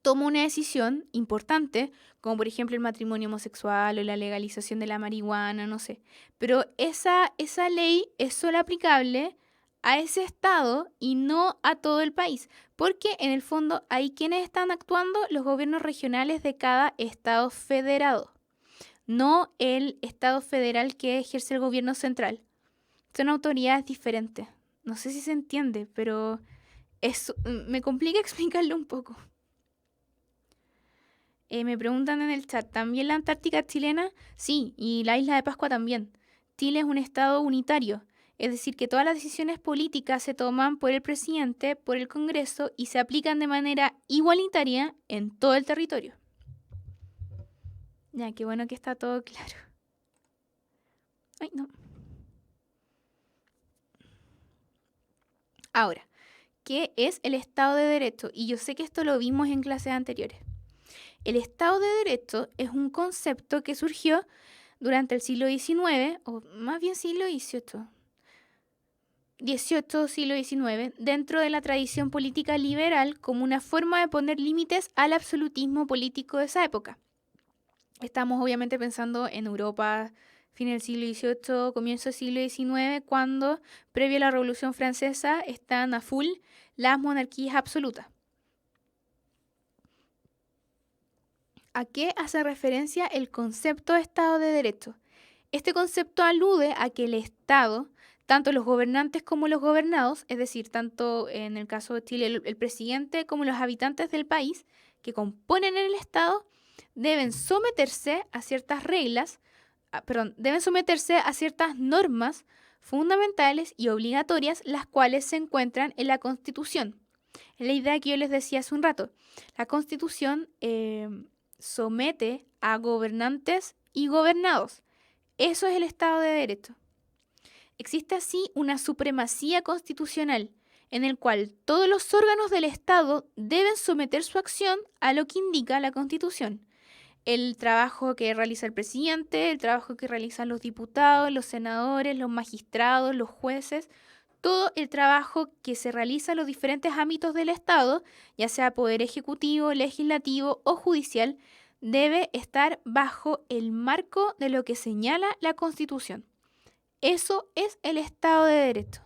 toma una decisión importante, como por ejemplo el matrimonio homosexual o la legalización de la marihuana, no sé. Pero esa ley es solo aplicable a ese estado y no a todo el país, porque en el fondo hay quienes están actuando los gobiernos regionales de cada estado federado, no el estado federal que ejerce el gobierno central. Son autoridades diferentes. No sé si se entiende, pero me complica explicarlo un poco. Me preguntan en el chat, ¿también la Antártica es chilena? Sí, y la isla de Pascua también. Chile es un estado unitario, es decir, que todas las decisiones políticas se toman por el presidente, por el Congreso y se aplican de manera igualitaria en todo el territorio. Ya, qué bueno que está todo claro. Ay, no. Ahora, ¿qué es el Estado de Derecho? Y yo sé que esto lo vimos en clases anteriores. El Estado de Derecho es un concepto que surgió durante el siglo XIX, o más bien siglo XVIII, siglo XIX, dentro de la tradición política liberal como una forma de poner límites al absolutismo político de esa época. Estamos obviamente pensando en Europa, fin del siglo XVIII, comienzo del siglo XIX, cuando, previo a la Revolución Francesa, están a full las monarquías absolutas. ¿A qué hace referencia el concepto de Estado de Derecho? Este concepto alude a que el Estado, tanto los gobernantes como los gobernados, es decir, tanto en el caso de Chile el presidente como los habitantes del país que componen el Estado, deben someterse a ciertas reglas, deben someterse a ciertas normas fundamentales y obligatorias, las cuales se encuentran en la Constitución. Es la idea que yo les decía hace un rato. La Constitución somete a gobernantes y gobernados. Eso es el Estado de Derecho. Existe así una supremacía constitucional en el cual todos los órganos del Estado deben someter su acción a lo que indica la Constitución. El trabajo que realiza el presidente, el trabajo que realizan los diputados, los senadores, los magistrados, los jueces, todo el trabajo que se realiza en los diferentes ámbitos del Estado, ya sea poder ejecutivo, legislativo o judicial, debe estar bajo el marco de lo que señala la Constitución. Eso es el Estado de Derecho.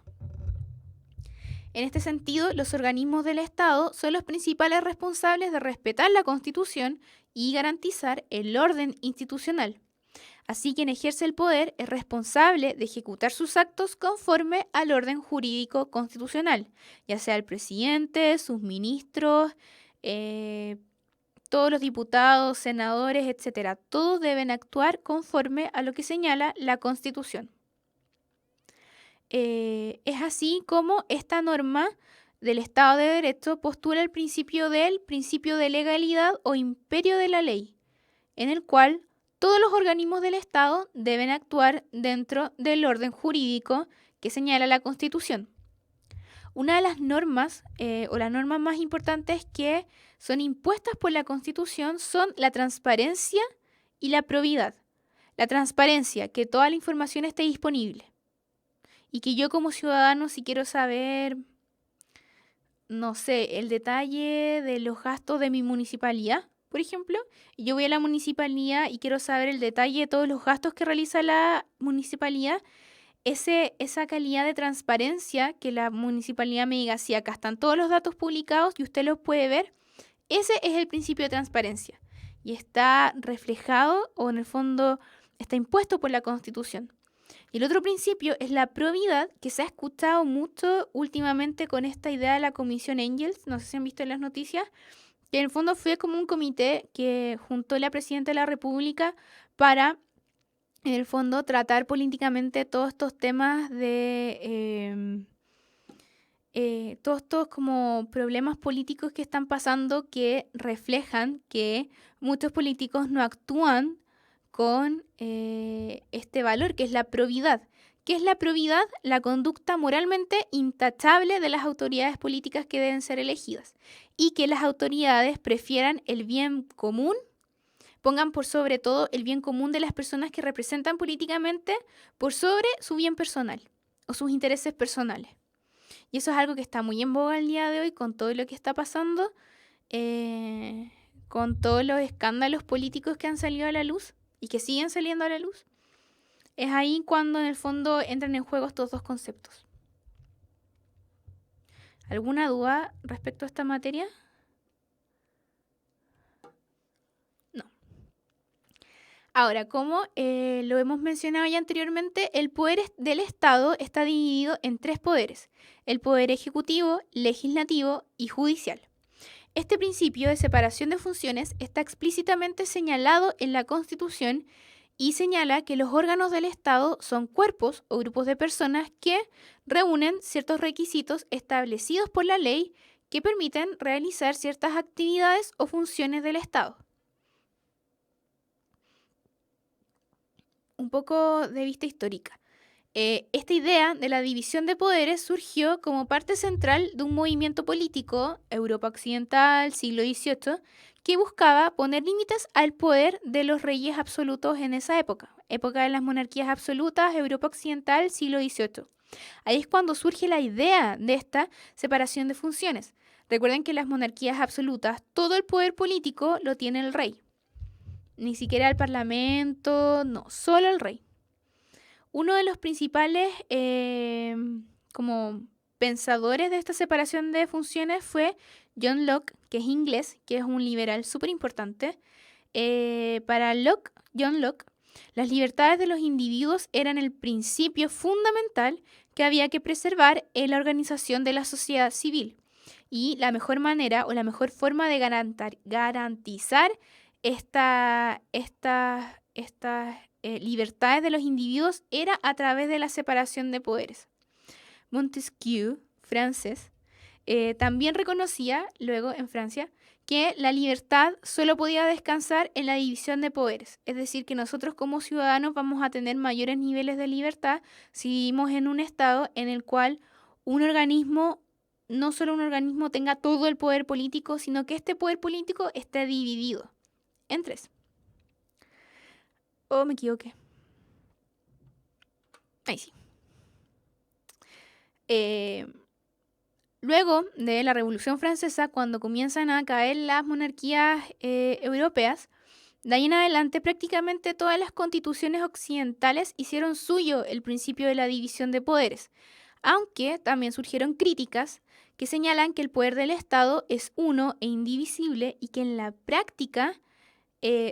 En este sentido, los organismos del Estado son los principales responsables de respetar la Constitución y garantizar el orden institucional. Así, quien ejerce el poder es responsable de ejecutar sus actos conforme al orden jurídico constitucional, ya sea el presidente, sus ministros, todos los diputados, senadores, etcétera. Todos deben actuar conforme a lo que señala la Constitución. Es así como esta norma del Estado de Derecho postula el principio de legalidad o imperio de la ley, en el cual todos los organismos del Estado deben actuar dentro del orden jurídico que señala la Constitución. Una de las normas o las normas más importantes que son impuestas por la Constitución son la transparencia y la probidad. La transparencia, que toda la información esté disponible. Y que yo como ciudadano, si quiero saber, no sé, el detalle de los gastos de mi municipalidad, por ejemplo, y yo voy a la municipalidad y quiero saber el detalle de todos los gastos que realiza la municipalidad, esa calidad de transparencia que la municipalidad me diga, si acá están todos los datos publicados y usted los puede ver, ese es el principio de transparencia. Y está reflejado o en el fondo está impuesto por la Constitución. Y el otro principio es la probidad, que se ha escuchado mucho últimamente con esta idea de la Comisión Engels, no sé si han visto en las noticias, que en el fondo fue como un comité que juntó la Presidenta de la República para, en el fondo, tratar políticamente todos estos temas de todos estos como problemas políticos que están pasando que reflejan que muchos políticos no actúan con este valor que es la probidad. ¿Qué es la probidad? La conducta moralmente intachable de las autoridades políticas que deben ser elegidas y que las autoridades prefieran el bien común, pongan por sobre todo el bien común de las personas que representan políticamente por sobre su bien personal o sus intereses personales. Y eso es algo que está muy en boga el día de hoy con todo lo que está pasando, con todos los escándalos políticos que han salido a la luz y que siguen saliendo a la luz. Es ahí cuando en el fondo entran en juego estos dos conceptos. ¿Alguna duda respecto a esta materia? No. Ahora, como lo hemos mencionado ya anteriormente, el poder del Estado está dividido en tres poderes: el poder ejecutivo, legislativo y judicial. Este principio de separación de funciones está explícitamente señalado en la Constitución y señala que los órganos del Estado son cuerpos o grupos de personas que reúnen ciertos requisitos establecidos por la ley que permiten realizar ciertas actividades o funciones del Estado. Un poco de vista histórica. Esta idea de la división de poderes surgió como parte central de un movimiento político, Europa Occidental, siglo XVIII, que buscaba poner límites al poder de los reyes absolutos en esa época, época de las monarquías absolutas, Europa Occidental, siglo XVIII. Ahí es cuando surge la idea de esta separación de funciones. Recuerden que en las monarquías absolutas todo el poder político lo tiene el rey. Ni siquiera el parlamento, no, solo el rey. Uno de los principales como pensadores de esta separación de funciones fue John Locke, que es inglés, que es un liberal súper importante. Para John Locke, las libertades de los individuos eran el principio fundamental que había que preservar en la organización de la sociedad civil. Y la mejor manera o la mejor forma de garantizar estas libertades de los individuos era a través de la separación de poderes. Montesquieu, francés, también reconocía, luego en Francia, que la libertad solo podía descansar en la división de poderes. Es decir, que nosotros como ciudadanos vamos a tener mayores niveles de libertad si vivimos en un estado en el cual un organismo, no solo un organismo tenga todo el poder político, sino que este poder político esté dividido en tres. Oh, me equivoqué. Ahí sí. Luego de la Revolución Francesa, cuando comienzan a caer las monarquías europeas, de ahí en adelante prácticamente todas las constituciones occidentales hicieron suyo el principio de la división de poderes, aunque también surgieron críticas que señalan que el poder del Estado es uno e indivisible y que en la práctica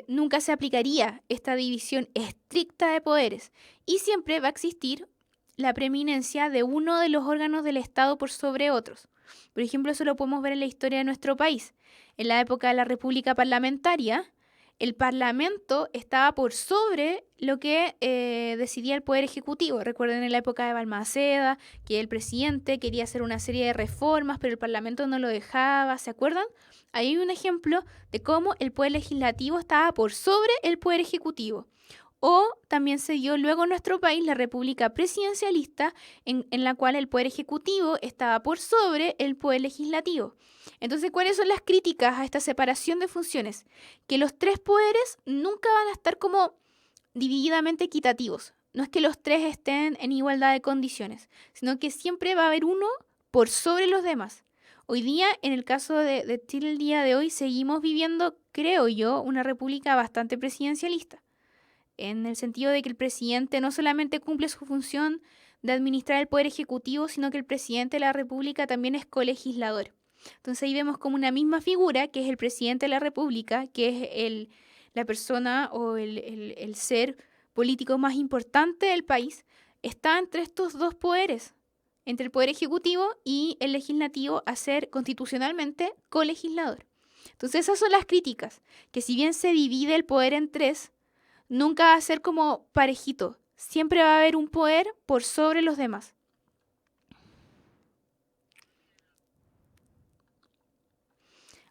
nunca se aplicaría esta división estricta de poderes y siempre va a existir la preeminencia de uno de los órganos del Estado por sobre otros. Por ejemplo, eso lo podemos ver en la historia de nuestro país. En la época de la República Parlamentaria, el Parlamento estaba por sobre lo que decidía el Poder Ejecutivo. Recuerden en la época de Balmaceda, que el presidente quería hacer una serie de reformas, pero el Parlamento no lo dejaba, ¿se acuerdan? Ahí hay un ejemplo de cómo el Poder Legislativo estaba por sobre el Poder Ejecutivo. O también se dio luego en nuestro país la República Presidencialista, en la cual el Poder Ejecutivo estaba por sobre el Poder Legislativo. Entonces, ¿cuáles son las críticas a esta separación de funciones? Que los tres poderes nunca van a estar como divididamente equitativos. No es que los tres estén en igualdad de condiciones, sino que siempre va a haber uno por sobre los demás. Hoy día, en el caso de Chile, el día de hoy, seguimos viviendo, creo yo, una república bastante presidencialista, en el sentido de que el presidente no solamente cumple su función de administrar el poder ejecutivo, sino que el presidente de la república también es colegislador. Entonces ahí vemos como una misma figura, que es el presidente de la república, que es la persona o el ser político más importante del país, está entre estos dos poderes, entre el poder ejecutivo y el legislativo, a ser constitucionalmente colegislador. Entonces esas son las críticas, que si bien se divide el poder en tres, nunca va a ser como parejito, siempre va a haber un poder por sobre los demás.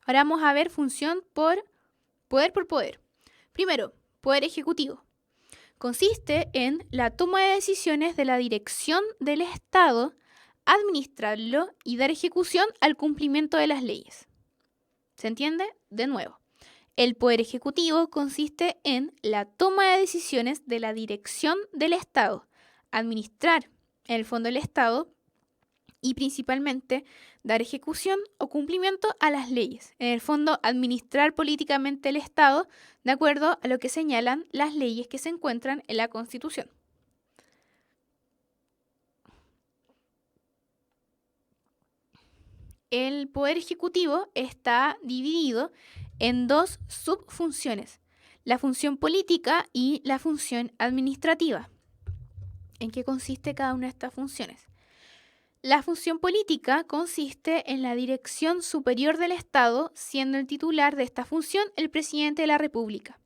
Ahora vamos a ver función por poder. Primero, poder ejecutivo. Consiste en la toma de decisiones de la dirección del Estado, administrarlo y dar ejecución al cumplimiento de las leyes. ¿Se entiende? De nuevo. El poder ejecutivo consiste en la toma de decisiones de la dirección del Estado, administrar en el fondo el Estado y principalmente dar ejecución o cumplimiento a las leyes. En el fondo, administrar políticamente el Estado de acuerdo a lo que señalan las leyes que se encuentran en la Constitución. El poder ejecutivo está dividido en dos subfunciones, la función política y la función administrativa. ¿En qué consiste cada una de estas funciones? La función política consiste en la dirección superior del Estado, siendo el titular de esta función el presidente de la República.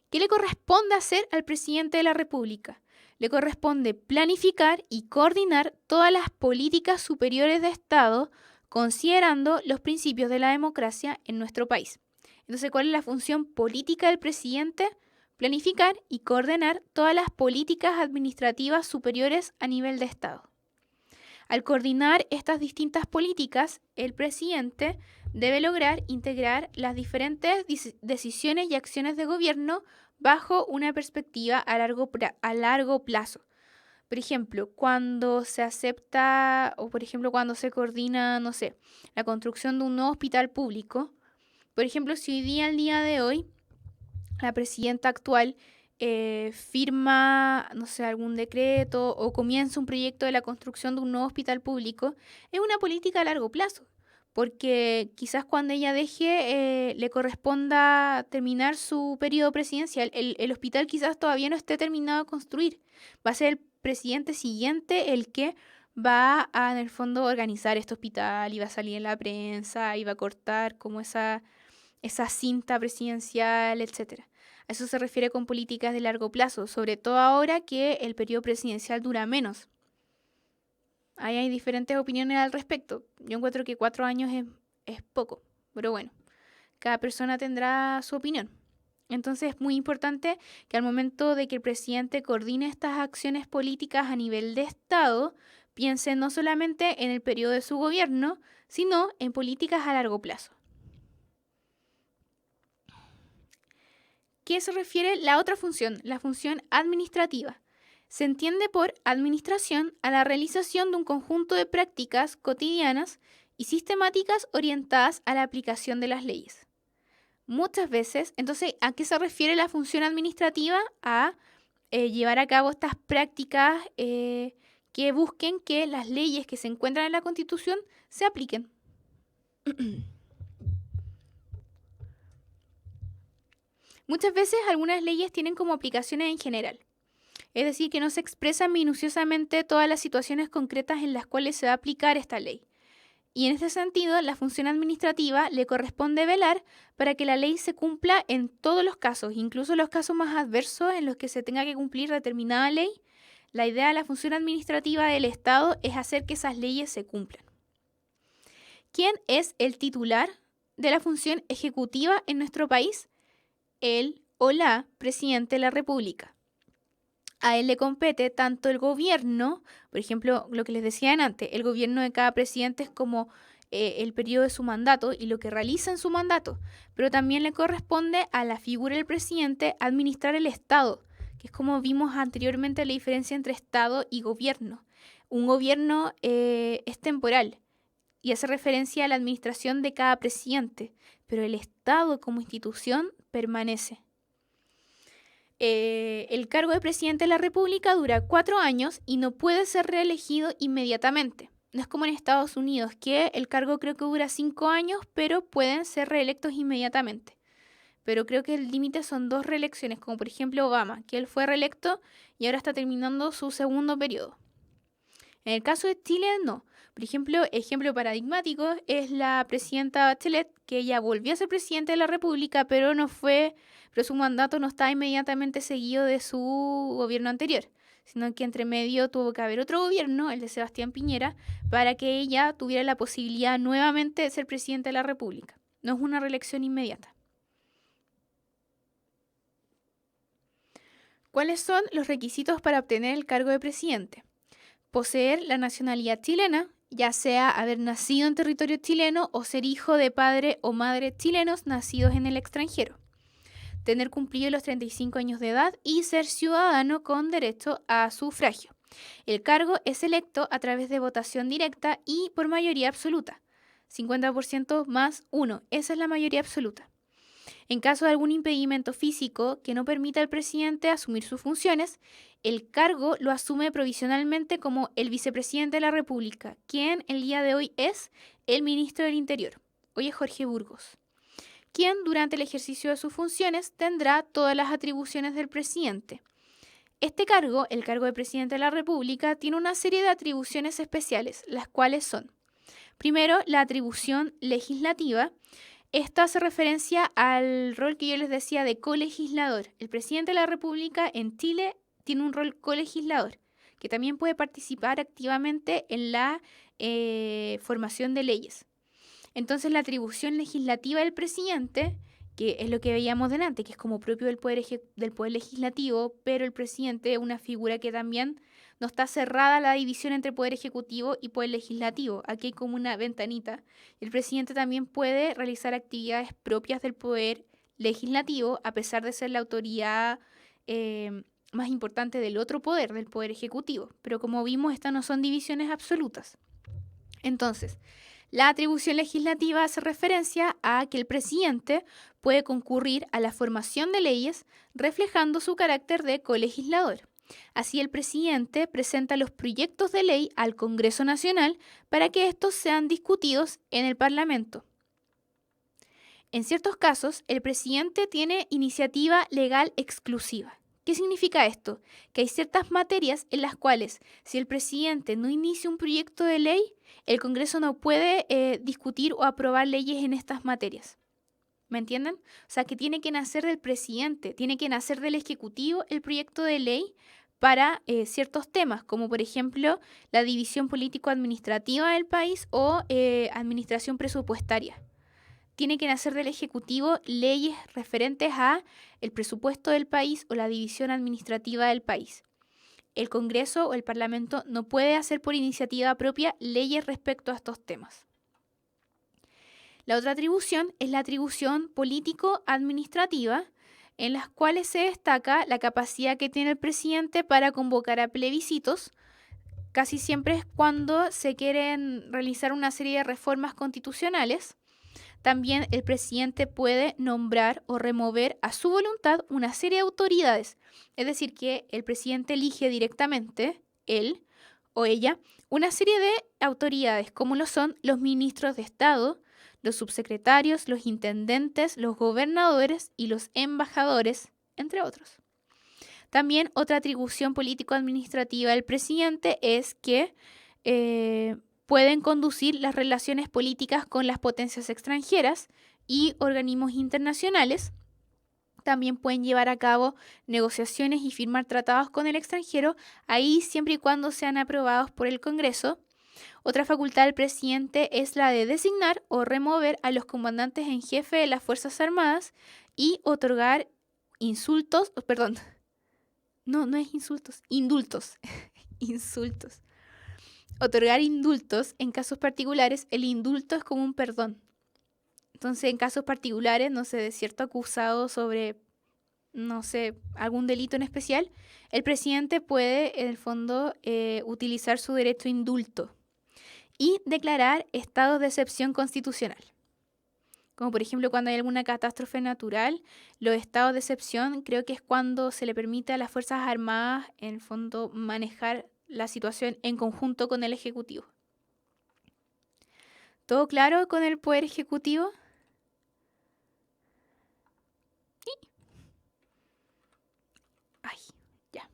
¿Qué le corresponde hacer al presidente de la República? Le corresponde planificar y coordinar todas las políticas superiores de Estado, considerando los principios de la democracia en nuestro país. Entonces, ¿cuál es la función política del presidente? Planificar y coordinar todas las políticas administrativas superiores a nivel de Estado. Al coordinar estas distintas políticas, el presidente debe lograr integrar las diferentes decisiones y acciones de gobierno bajo una perspectiva a largo plazo. Por ejemplo, cuando se acepta o por ejemplo cuando se coordina, no sé, la construcción de un nuevo hospital público. Por ejemplo, si hoy día, el día de hoy, la presidenta actual firma, no sé, algún decreto o comienza un proyecto de la construcción de un nuevo hospital público, es una política a largo plazo, porque quizás cuando ella deje le corresponda terminar su periodo presidencial, el hospital quizás todavía no esté terminado de construir. Va a ser el presidente siguiente el que va a, en el fondo, organizar este hospital y va a salir en la prensa y va a cortar como esa cinta presidencial, etcétera. A eso se refiere con políticas de largo plazo, sobre todo ahora que el periodo presidencial dura menos. Ahí hay diferentes opiniones al respecto. Yo encuentro que 4 años es poco, pero bueno, cada persona tendrá su opinión. Entonces es muy importante que al momento de que el presidente coordine estas acciones políticas a nivel de Estado, piense no solamente en el periodo de su gobierno, sino en políticas a largo plazo. ¿Qué se refiere la otra función? La función administrativa. Se entiende por administración a la realización de un conjunto de prácticas cotidianas y sistemáticas orientadas a la aplicación de las leyes. Muchas veces, entonces, ¿a qué se refiere la función administrativa? A llevar a cabo estas prácticas que busquen que las leyes que se encuentran en la Constitución se apliquen. Muchas veces algunas leyes tienen como aplicaciones en general, es decir, que no se expresan minuciosamente todas las situaciones concretas en las cuales se va a aplicar esta ley. Y en este sentido, la función administrativa le corresponde velar para que la ley se cumpla en todos los casos, incluso los casos más adversos en los que se tenga que cumplir determinada ley. La idea de la función administrativa del Estado es hacer que esas leyes se cumplan. ¿Quién es el titular de la función ejecutiva en nuestro país? El o la presidente de la República. A él le compete tanto el gobierno, por ejemplo, lo que les decía antes, el gobierno de cada presidente es como el periodo de su mandato y lo que realiza en su mandato, pero también le corresponde a la figura del presidente administrar el Estado, que es como vimos anteriormente la diferencia entre Estado y gobierno. Un gobierno es temporal y hace referencia a la administración de cada presidente, pero el Estado como institución permanece. El cargo de presidente de la República dura 4 años y no puede ser reelegido inmediatamente. No es como en Estados Unidos, que el cargo creo que dura 5 años, pero pueden ser reelectos inmediatamente. Pero creo que el límite son 2 reelecciones, como por ejemplo Obama, que él fue reelecto y ahora está terminando su segundo periodo. En el caso de Chile, no. Por ejemplo paradigmático es la presidenta Bachelet, que ella volvió a ser presidenta de la República, pero su mandato no está inmediatamente seguido de su gobierno anterior, sino que entre medio tuvo que haber otro gobierno, el de Sebastián Piñera, para que ella tuviera la posibilidad nuevamente de ser presidenta de la República. No es una reelección inmediata. ¿Cuáles son los requisitos para obtener el cargo de presidente? Poseer la nacionalidad chilena, ya sea haber nacido en territorio chileno o ser hijo de padre o madre chilenos nacidos en el extranjero. Tener cumplido los 35 años de edad y ser ciudadano con derecho a sufragio. El cargo es electo a través de votación directa y por mayoría absoluta. 50% más 1, esa es la mayoría absoluta. En caso de algún impedimento físico que no permita al presidente asumir sus funciones, el cargo lo asume provisionalmente como el vicepresidente de la República, quien el día de hoy es el ministro del Interior. Hoy es Jorge Burgos, quien durante el ejercicio de sus funciones tendrá todas las atribuciones del presidente. Este cargo, el cargo de presidente de la República, tiene una serie de atribuciones especiales, las cuales son, primero, la atribución legislativa. Esto hace referencia al rol que yo les decía de colegislador. El presidente de la República en Chile tiene un rol colegislador, que también puede participar activamente en la formación de leyes. Entonces, la atribución legislativa del presidente, que es lo que veíamos delante, que es como propio del poder legislativo, pero el presidente es una figura que también no está cerrada la división entre poder ejecutivo y poder legislativo. Aquí hay como una ventanita. El presidente también puede realizar actividades propias del poder legislativo, a pesar de ser la autoridad más importante del otro poder, del poder ejecutivo. Pero como vimos, estas no son divisiones absolutas. Entonces, la atribución legislativa hace referencia a que el presidente puede concurrir a la formación de leyes, reflejando su carácter de colegislador. Así, el presidente presenta los proyectos de ley al Congreso Nacional para que estos sean discutidos en el Parlamento. En ciertos casos, el presidente tiene iniciativa legal exclusiva. ¿Qué significa esto? Que hay ciertas materias en las cuales, si el presidente no inicia un proyecto de ley, el Congreso no puede discutir o aprobar leyes en estas materias. ¿Me entienden? O sea, que tiene que nacer del presidente, tiene que nacer del Ejecutivo el proyecto de ley para ciertos temas, como por ejemplo la división político-administrativa del país o administración presupuestaria. Tiene que nacer del Ejecutivo leyes referentes a el presupuesto del país o la división administrativa del país. El Congreso o el Parlamento no puede hacer por iniciativa propia leyes respecto a estos temas. La otra atribución es la atribución político-administrativa, en las cuales se destaca la capacidad que tiene el presidente para convocar a plebiscitos. Casi siempre es cuando se quieren realizar una serie de reformas constitucionales. También el presidente puede nombrar o remover a su voluntad una serie de autoridades. Es decir, que el presidente elige directamente, él o ella, una serie de autoridades, como lo son los ministros de Estado, los subsecretarios, los intendentes, los gobernadores y los embajadores, entre otros. También otra atribución político-administrativa del presidente es que pueden conducir las relaciones políticas con las potencias extranjeras y organismos internacionales. También pueden llevar a cabo negociaciones y firmar tratados con el extranjero, ahí siempre y cuando sean aprobados por el Congreso. Otra facultad del presidente es la de designar o remover a los comandantes en jefe de las Fuerzas Armadas y otorgar indultos. Otorgar indultos en casos particulares. El indulto es como un perdón. Entonces, en casos particulares, no sé, de cierto acusado sobre no sé, algún delito en especial, el presidente puede, en el fondo, utilizar su derecho a indulto y declarar estados de excepción constitucional. Como por ejemplo cuando hay alguna catástrofe natural, los estados de excepción creo que es cuando se le permite a las Fuerzas Armadas, en el fondo, manejar la situación en conjunto con el Ejecutivo. ¿Todo claro con el Poder Ejecutivo? Ay, ya.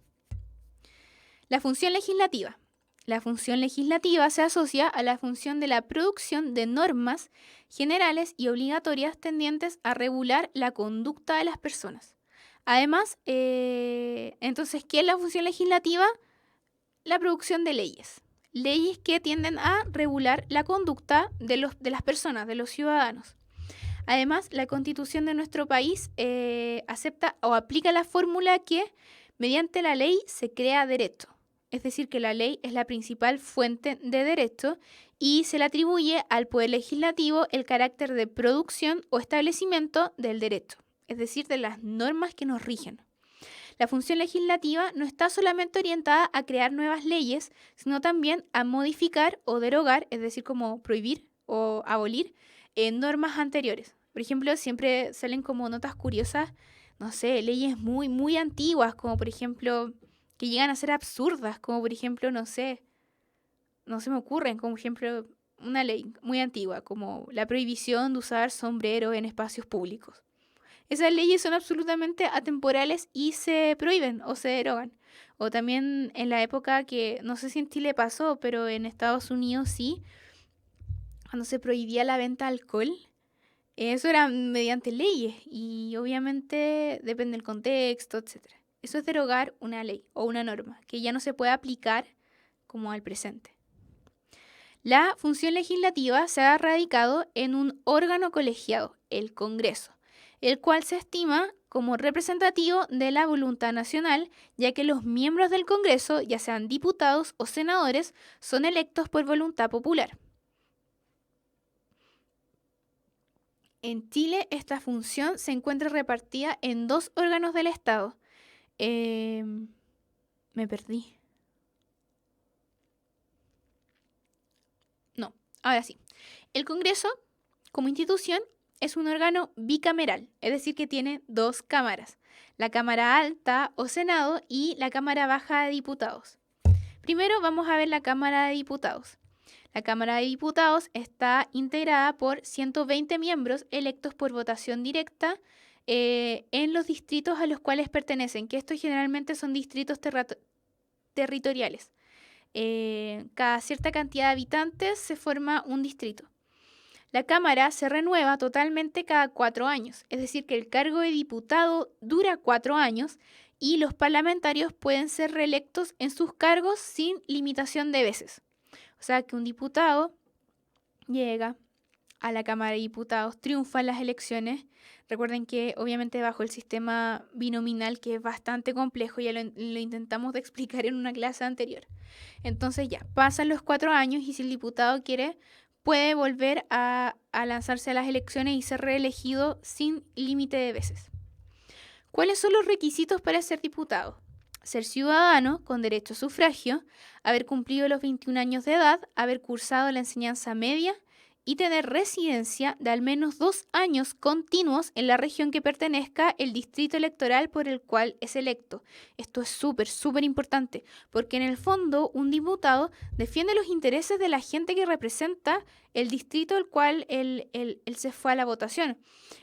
La función legislativa. La función legislativa se asocia a la función de la producción de normas generales y obligatorias tendientes a regular la conducta de las personas. Además, entonces, ¿qué es la función legislativa? La producción de leyes. Leyes que tienden a regular la conducta de las personas, de los ciudadanos. Además, la Constitución de nuestro país acepta o aplica la fórmula que mediante la ley se crea derecho. Es decir, que la ley es la principal fuente de derecho y se le atribuye al Poder Legislativo el carácter de producción o establecimiento del derecho, es decir, de las normas que nos rigen. La función legislativa no está solamente orientada a crear nuevas leyes, sino también a modificar o derogar, es decir, como prohibir o abolir normas anteriores. Por ejemplo, siempre salen como notas curiosas, no sé, leyes muy, muy antiguas, como por ejemplo, que llegan a ser absurdas, como por ejemplo, no sé, no se me ocurren, como por ejemplo, una ley muy antigua, como la prohibición de usar sombrero en espacios públicos. Esas leyes son absolutamente atemporales y se prohíben o se derogan. O también en la época que, no sé si en Chile pasó, pero en Estados Unidos sí, cuando se prohibía la venta de alcohol, eso era mediante leyes y obviamente depende del contexto, etcétera. Eso es derogar una ley o una norma que ya no se puede aplicar como al presente. La función legislativa se ha radicado en un órgano colegiado, el Congreso, el cual se estima como representativo de la voluntad nacional, ya que los miembros del Congreso, ya sean diputados o senadores, son electos por voluntad popular. En Chile, esta función se encuentra repartida en dos órganos del Estado. Me perdí. No, ahora sí. El Congreso, como institución, es un órgano bicameral, es decir, que tiene dos cámaras, la Cámara Alta o Senado y la Cámara Baja de Diputados. Primero vamos a ver la Cámara de Diputados. La Cámara de Diputados está integrada por 120 miembros electos por votación directa en los distritos a los cuales pertenecen, que estos generalmente son distritos territoriales. Cada cierta cantidad de habitantes se forma un distrito. La Cámara se renueva totalmente cada 4 años, es decir, que el cargo de diputado dura 4 años y los parlamentarios pueden ser reelectos en sus cargos sin limitación de veces. O sea, que un diputado llega a la Cámara de Diputados, triunfa en las elecciones. Recuerden que obviamente bajo el sistema binominal, que es bastante complejo, ya lo intentamos de explicar en una clase anterior. Entonces ya, pasan los 4 años y si el diputado quiere, puede volver a lanzarse a las elecciones y ser reelegido sin límite de veces. ¿Cuáles son los requisitos para ser diputado? Ser ciudadano con derecho a sufragio, haber cumplido los 21 años de edad, haber cursado la enseñanza media y tener residencia de al menos 2 años continuos en la región que pertenezca el distrito electoral por el cual es electo. Esto es súper, súper importante, porque en el fondo un diputado defiende los intereses de la gente que representa el distrito al cual él se fue a la votación.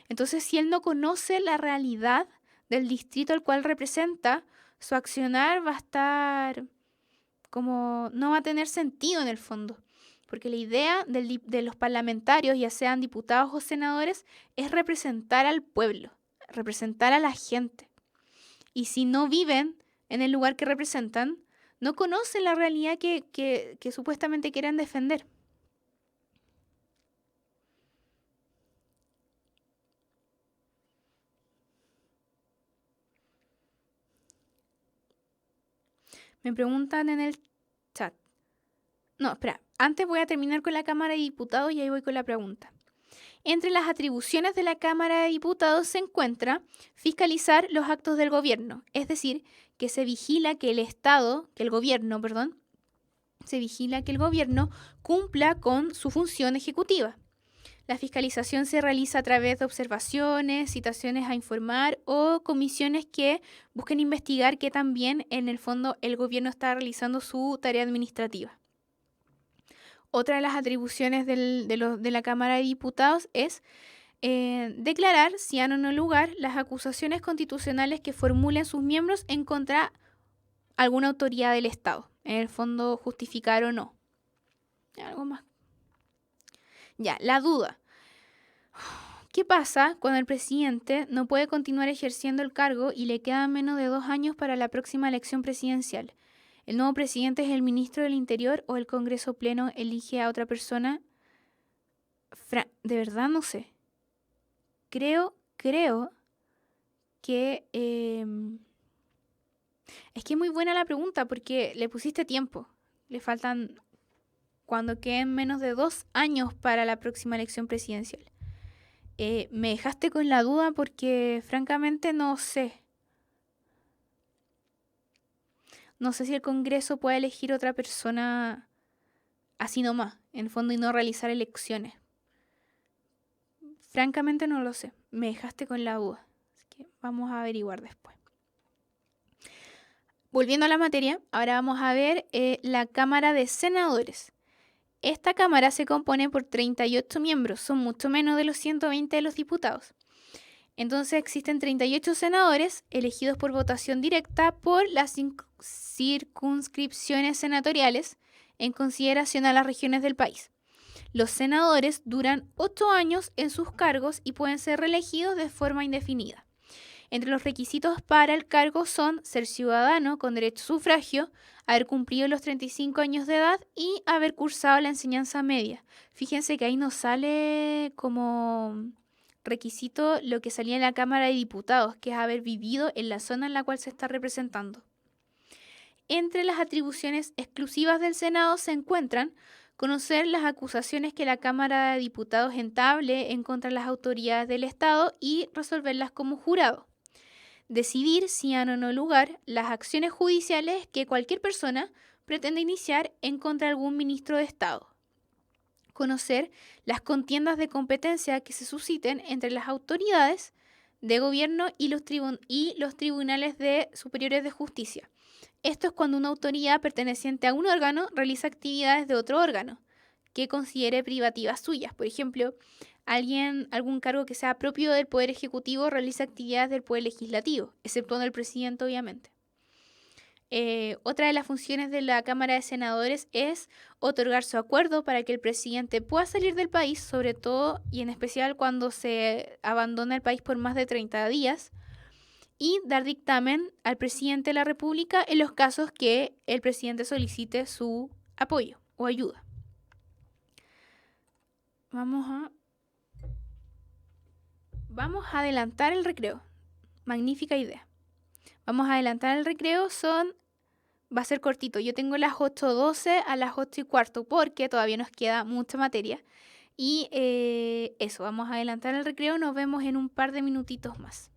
Entonces, si él no conoce la realidad del distrito al cual representa, su accionar va a estar como no va a tener sentido en el fondo. Porque la idea de los parlamentarios, ya sean diputados o senadores, es representar al pueblo, representar a la gente. Y si no viven en el lugar que representan, no conocen la realidad que supuestamente quieren defender. Me preguntan en el chat. No, espera. Antes voy a terminar con la Cámara de Diputados y ahí voy con la pregunta. Entre las atribuciones de la Cámara de Diputados se encuentra fiscalizar los actos del gobierno, es decir, que se vigila que el gobierno, perdón, se vigila que el gobierno cumpla con su función ejecutiva. La fiscalización se realiza a través de observaciones, citaciones a informar o comisiones que busquen investigar que también en el fondo el gobierno está realizando su tarea administrativa. Otra de las atribuciones de la Cámara de Diputados es declarar, si han o no lugar, las acusaciones constitucionales que formulen sus miembros en contra de alguna autoridad del Estado. En el fondo, justificar o no. Algo más. Ya, la duda. ¿Qué pasa cuando el presidente no puede continuar ejerciendo el cargo y le quedan menos de 2 años para la próxima elección presidencial? ¿El nuevo presidente es el ministro del Interior o el Congreso Pleno elige a otra persona? De verdad no sé. Creo que... es que es muy buena la pregunta porque le pusiste tiempo. Le faltan... Cuando queden menos de 2 años para la próxima elección presidencial. Me dejaste con la duda porque francamente no sé. No sé si el Congreso puede elegir otra persona así nomás, en el fondo, y no realizar elecciones. Francamente no lo sé. Me dejaste con la duda. Así que vamos a averiguar después. Volviendo a la materia, ahora vamos a ver la Cámara de Senadores. Esta Cámara se compone por 38 miembros, son mucho menos de los 120 de los diputados. Entonces existen 38 senadores elegidos por votación directa por las circunscripciones senatoriales en consideración a las regiones del país. Los senadores duran 8 años en sus cargos y pueden ser reelegidos de forma indefinida. Entre los requisitos para el cargo son ser ciudadano con derecho a sufragio, haber cumplido los 35 años de edad y haber cursado la enseñanza media. Fíjense que ahí nos sale como requisito lo que salía en la Cámara de Diputados, que es haber vivido en la zona en la cual se está representando. Entre las atribuciones exclusivas del Senado se encuentran conocer las acusaciones que la Cámara de Diputados entable en contra de las autoridades del Estado y resolverlas como jurado. Decidir si han o no lugar las acciones judiciales que cualquier persona pretende iniciar en contra de algún ministro de Estado. Conocer las contiendas de competencia que se susciten entre las autoridades de gobierno y los tribunales superiores de justicia. Esto es cuando una autoridad perteneciente a un órgano realiza actividades de otro órgano que considere privativas suyas. Por ejemplo, algún cargo que sea propio del Poder Ejecutivo realiza actividades del Poder Legislativo, excepto del presidente, obviamente. Otra de las funciones de la Cámara de Senadores es otorgar su acuerdo para que el presidente pueda salir del país, sobre todo y en especial cuando se abandona el país por más de 30 días, y dar dictamen al presidente de la República en los casos que el presidente solicite su apoyo o ayuda. Vamos a adelantar el recreo. Magnífica idea. Vamos a adelantar el recreo, va a ser cortito. Yo tengo las 8:12 a las 8:15 porque todavía nos queda mucha materia. Y eso, vamos a adelantar el recreo. Nos vemos en un par de minutitos más.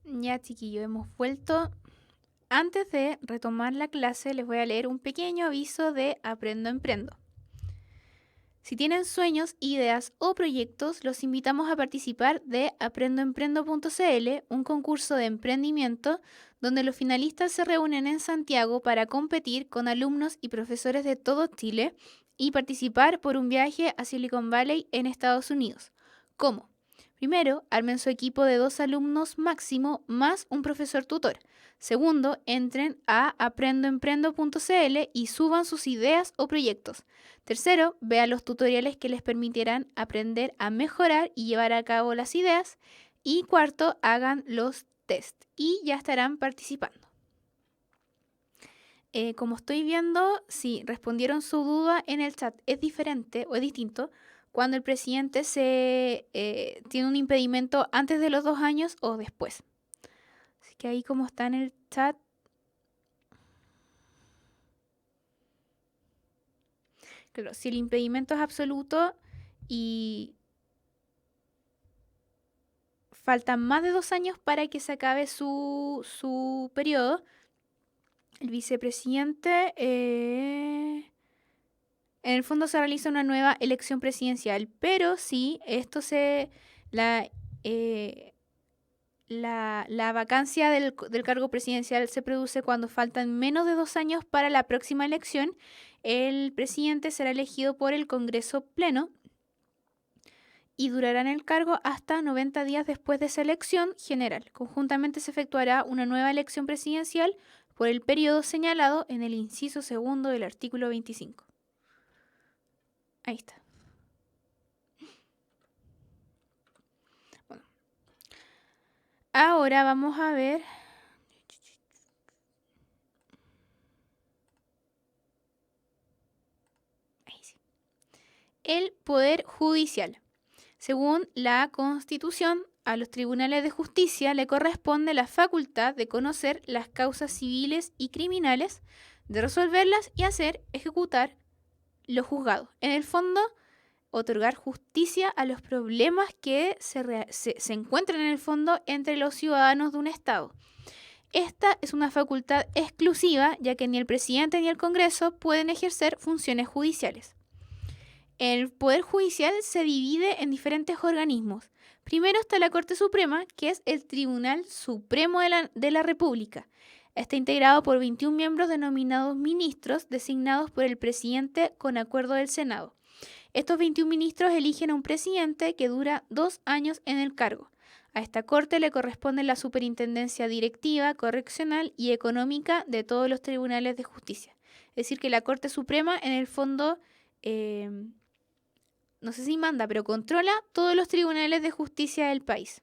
Ya, chiquillo, hemos vuelto. Antes de retomar la clase, les voy a leer un pequeño aviso de Aprendo Emprendo. Si tienen sueños, ideas o proyectos, los invitamos a participar de aprendoemprendo.cl, un concurso de emprendimiento donde los finalistas se reúnen en Santiago para competir con alumnos y profesores de todo Chile y participar por un viaje a Silicon Valley en Estados Unidos. ¿Cómo? Primero, armen su equipo de 2 alumnos máximo más un profesor tutor. Segundo, entren a aprendoemprendo.cl y suban sus ideas o proyectos. Tercero, vean los tutoriales que les permitirán aprender a mejorar y llevar a cabo las ideas. Y cuarto, hagan los test y ya estarán participando. Como estoy viendo, sí, respondieron su duda en el chat. Es diferente o es distinto cuando el presidente tiene un impedimento antes de los 2 años o después. Así que ahí como está en el chat. Claro, si el impedimento es absoluto y faltan más de 2 años para que se acabe su periodo, el vicepresidente, en el fondo se realiza una nueva elección presidencial, pero sí, la, eh, la vacancia del cargo presidencial se produce cuando faltan menos de 2 años para la próxima elección. El presidente será elegido por el Congreso Pleno y durará en el cargo hasta 90 días después de esa elección general. Conjuntamente se efectuará una nueva elección presidencial por el periodo señalado en el inciso segundo del artículo 25. Ahí está. Bueno. Ahora vamos a ver. Ahí sí. El Poder Judicial. Según la Constitución, a los tribunales de justicia le corresponde la facultad de conocer las causas civiles y criminales, de resolverlas y ejecutar los juzgados. En el fondo, otorgar justicia a los problemas que se encuentran en el fondo entre los ciudadanos de un Estado. Esta es una facultad exclusiva, ya que ni el presidente ni el Congreso pueden ejercer funciones judiciales. El Poder Judicial se divide en diferentes organismos. Primero está la Corte Suprema, que es el Tribunal Supremo de la República. Está integrado por 21 miembros denominados ministros, designados por el presidente con acuerdo del Senado. Estos 21 ministros eligen a un presidente que dura 2 años en el cargo. A esta corte le corresponde la superintendencia directiva, correccional y económica de todos los tribunales de justicia. Es decir, que la Corte Suprema, en el fondo, no sé si manda, pero controla todos los tribunales de justicia del país.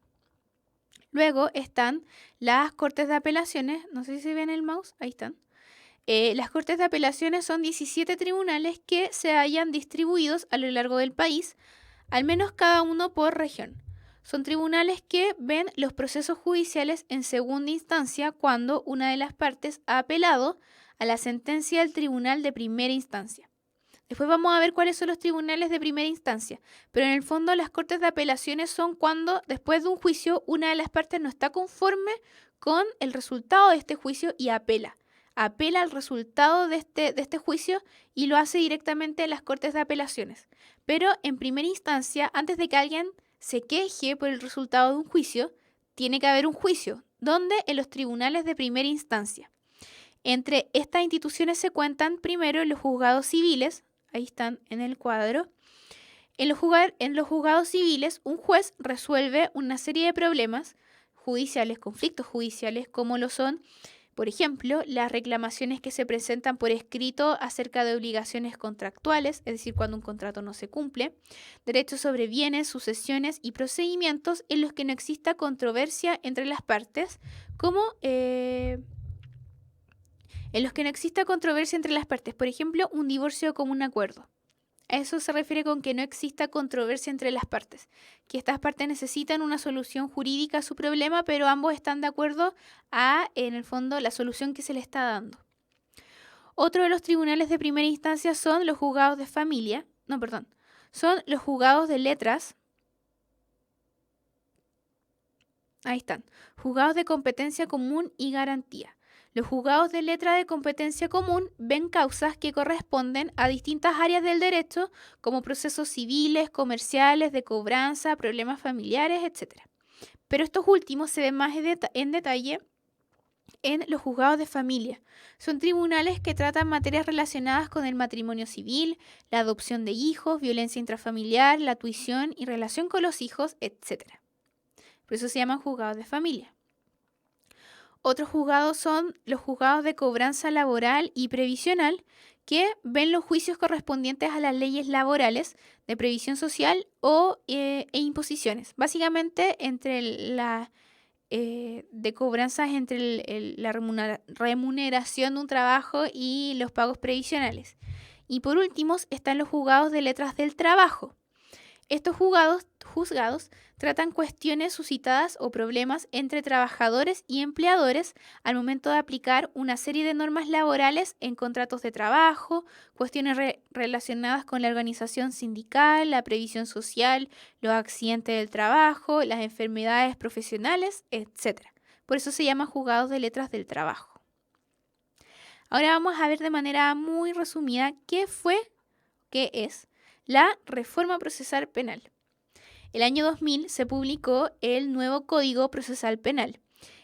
Luego están las Cortes de Apelaciones, no sé si ven el mouse, ahí están. Las Cortes de Apelaciones son 17 tribunales que se hallan distribuidos a lo largo del país, al menos cada uno por región. Son tribunales que ven los procesos judiciales en segunda instancia cuando una de las partes ha apelado a la sentencia del tribunal de primera instancia. Después vamos a ver cuáles son los tribunales de primera instancia, pero en el fondo las Cortes de Apelaciones son cuando después de un juicio una de las partes no está conforme con el resultado de este juicio y apela al resultado de este juicio y lo hace directamente en las Cortes de Apelaciones. Pero en primera instancia, antes de que alguien se queje por el resultado de un juicio, tiene que haber un juicio, donde en los tribunales de primera instancia. Entre estas instituciones se cuentan primero los juzgados civiles, ahí están en el cuadro. En los juzgados civiles, un juez resuelve una serie de problemas judiciales, conflictos judiciales, como lo son, por ejemplo, las reclamaciones que se presentan por escrito acerca de obligaciones contractuales, es decir, cuando un contrato no se cumple, derechos sobre bienes, sucesiones y procedimientos en los que no exista controversia entre las partes, por ejemplo, un divorcio de común acuerdo. A eso se refiere con que no exista controversia entre las partes, que estas partes necesitan una solución jurídica a su problema, pero ambos están de acuerdo en el fondo, la solución que se le está dando. Otro de los tribunales de primera instancia son los juzgados de familia, son los juzgados de letras, Ahí están. Juzgados de competencia común y garantía. Los juzgados de letra de competencia común ven causas que corresponden a distintas áreas del derecho, como procesos civiles, comerciales, de cobranza, problemas familiares, etc. Pero estos últimos se ven más en detalle en los juzgados de familia. Son tribunales que tratan materias relacionadas con el matrimonio civil, la adopción de hijos, violencia intrafamiliar, la tuición y relación con los hijos, etc. Por eso se llaman juzgados de familia. Otros juzgados son los juzgados de cobranza laboral y previsional, que ven los juicios correspondientes a las leyes laborales de previsión social e imposiciones. Básicamente de cobranzas entre la remuneración de un trabajo y los pagos previsionales. Y por último están los juzgados de letras del trabajo. Estos juzgados tratan cuestiones suscitadas o problemas entre trabajadores y empleadores al momento de aplicar una serie de normas laborales en contratos de trabajo, cuestiones relacionadas con la organización sindical, la previsión social, los accidentes del trabajo, las enfermedades profesionales, etc. Por eso se llama juzgados de letras del trabajo. Ahora vamos a ver de manera muy resumida qué es la reforma procesal penal. El año 2000 se publicó el nuevo Código Procesal Penal.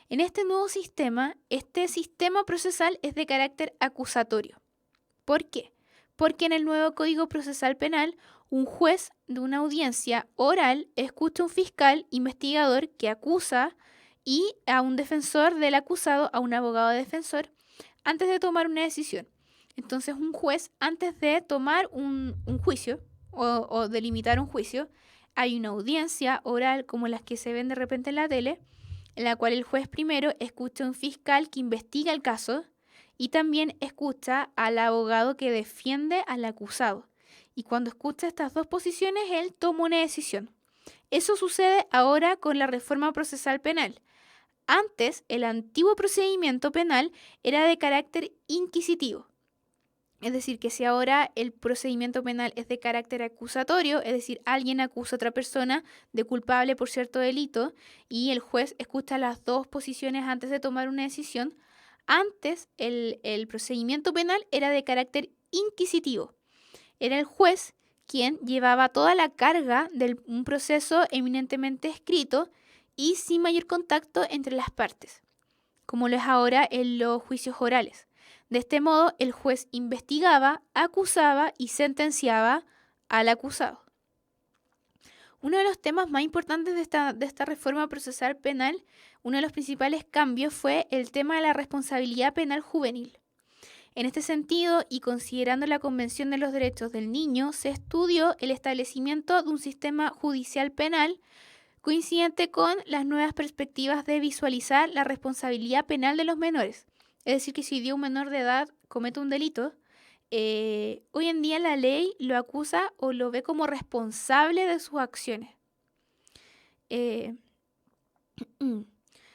En este nuevo sistema, este sistema procesal es de carácter acusatorio. ¿Por qué? Porque en el nuevo Código Procesal Penal, un juez de una audiencia oral escucha a un fiscal investigador que acusa y a un defensor del acusado, a un abogado defensor, antes de tomar una decisión. Entonces, un juez, antes de tomar un juicio o delimitar un juicio, hay una audiencia oral como las que se ven de repente en la tele, en la cual el juez primero escucha a un fiscal que investiga el caso y también escucha al abogado que defiende al acusado. Y cuando escucha estas dos posiciones, él toma una decisión. Eso sucede ahora con la reforma procesal penal. Antes, el antiguo procedimiento penal era de carácter inquisitivo. Es decir, que si ahora el procedimiento penal es de carácter acusatorio, es decir, alguien acusa a otra persona de culpable por cierto delito y el juez escucha las dos posiciones antes de tomar una decisión, antes el procedimiento penal era de carácter inquisitivo. Era el juez quien llevaba toda la carga de un proceso eminentemente escrito y sin mayor contacto entre las partes, como lo es ahora en los juicios orales. De este modo, el juez investigaba, acusaba y sentenciaba al acusado. Uno de los temas más importantes de esta reforma procesal penal, uno de los principales cambios fue el tema de la responsabilidad penal juvenil. En este sentido, y considerando la Convención de los Derechos del Niño, se estudió el establecimiento de un sistema judicial penal coincidente con las nuevas perspectivas de visualizar la responsabilidad penal de los menores. Es decir, que si un menor de edad comete un delito, hoy en día la ley lo acusa o lo ve como responsable de sus acciones.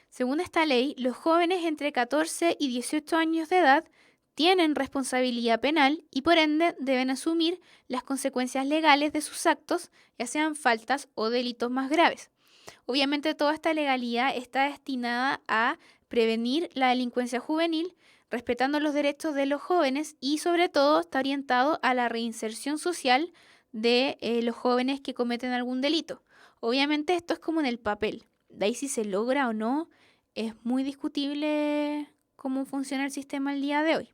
Según esta ley, los jóvenes entre 14 y 18 años de edad tienen responsabilidad penal y por ende deben asumir las consecuencias legales de sus actos, ya sean faltas o delitos más graves. Obviamente toda esta legalidad está destinada a prevenir la delincuencia juvenil, respetando los derechos de los jóvenes y sobre todo está orientado a la reinserción social de los jóvenes que cometen algún delito. Obviamente esto es como en el papel, de ahí si se logra o no es muy discutible cómo funciona el sistema el día de hoy.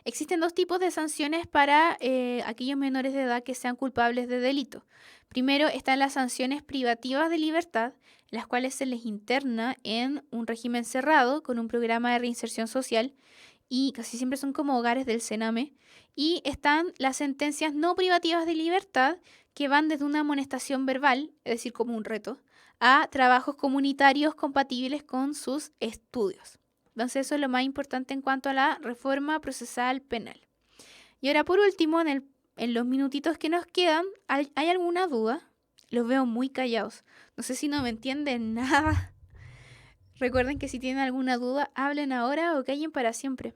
Existen dos tipos de sanciones para aquellos menores de edad que sean culpables de delito. Primero están las sanciones privativas de libertad, las cuales se les interna en un régimen cerrado con un programa de reinserción social y casi siempre son como hogares del Sename. Y están las sentencias no privativas de libertad que van desde una amonestación verbal, es decir, como un reto, a trabajos comunitarios compatibles con sus estudios. Entonces eso es lo más importante en cuanto a la reforma procesal penal. Y ahora por último, en los minutitos que nos quedan, ¿hay alguna duda? Los veo muy callados. No sé si no me entienden nada. Recuerden que si tienen alguna duda, hablen ahora o callen para siempre.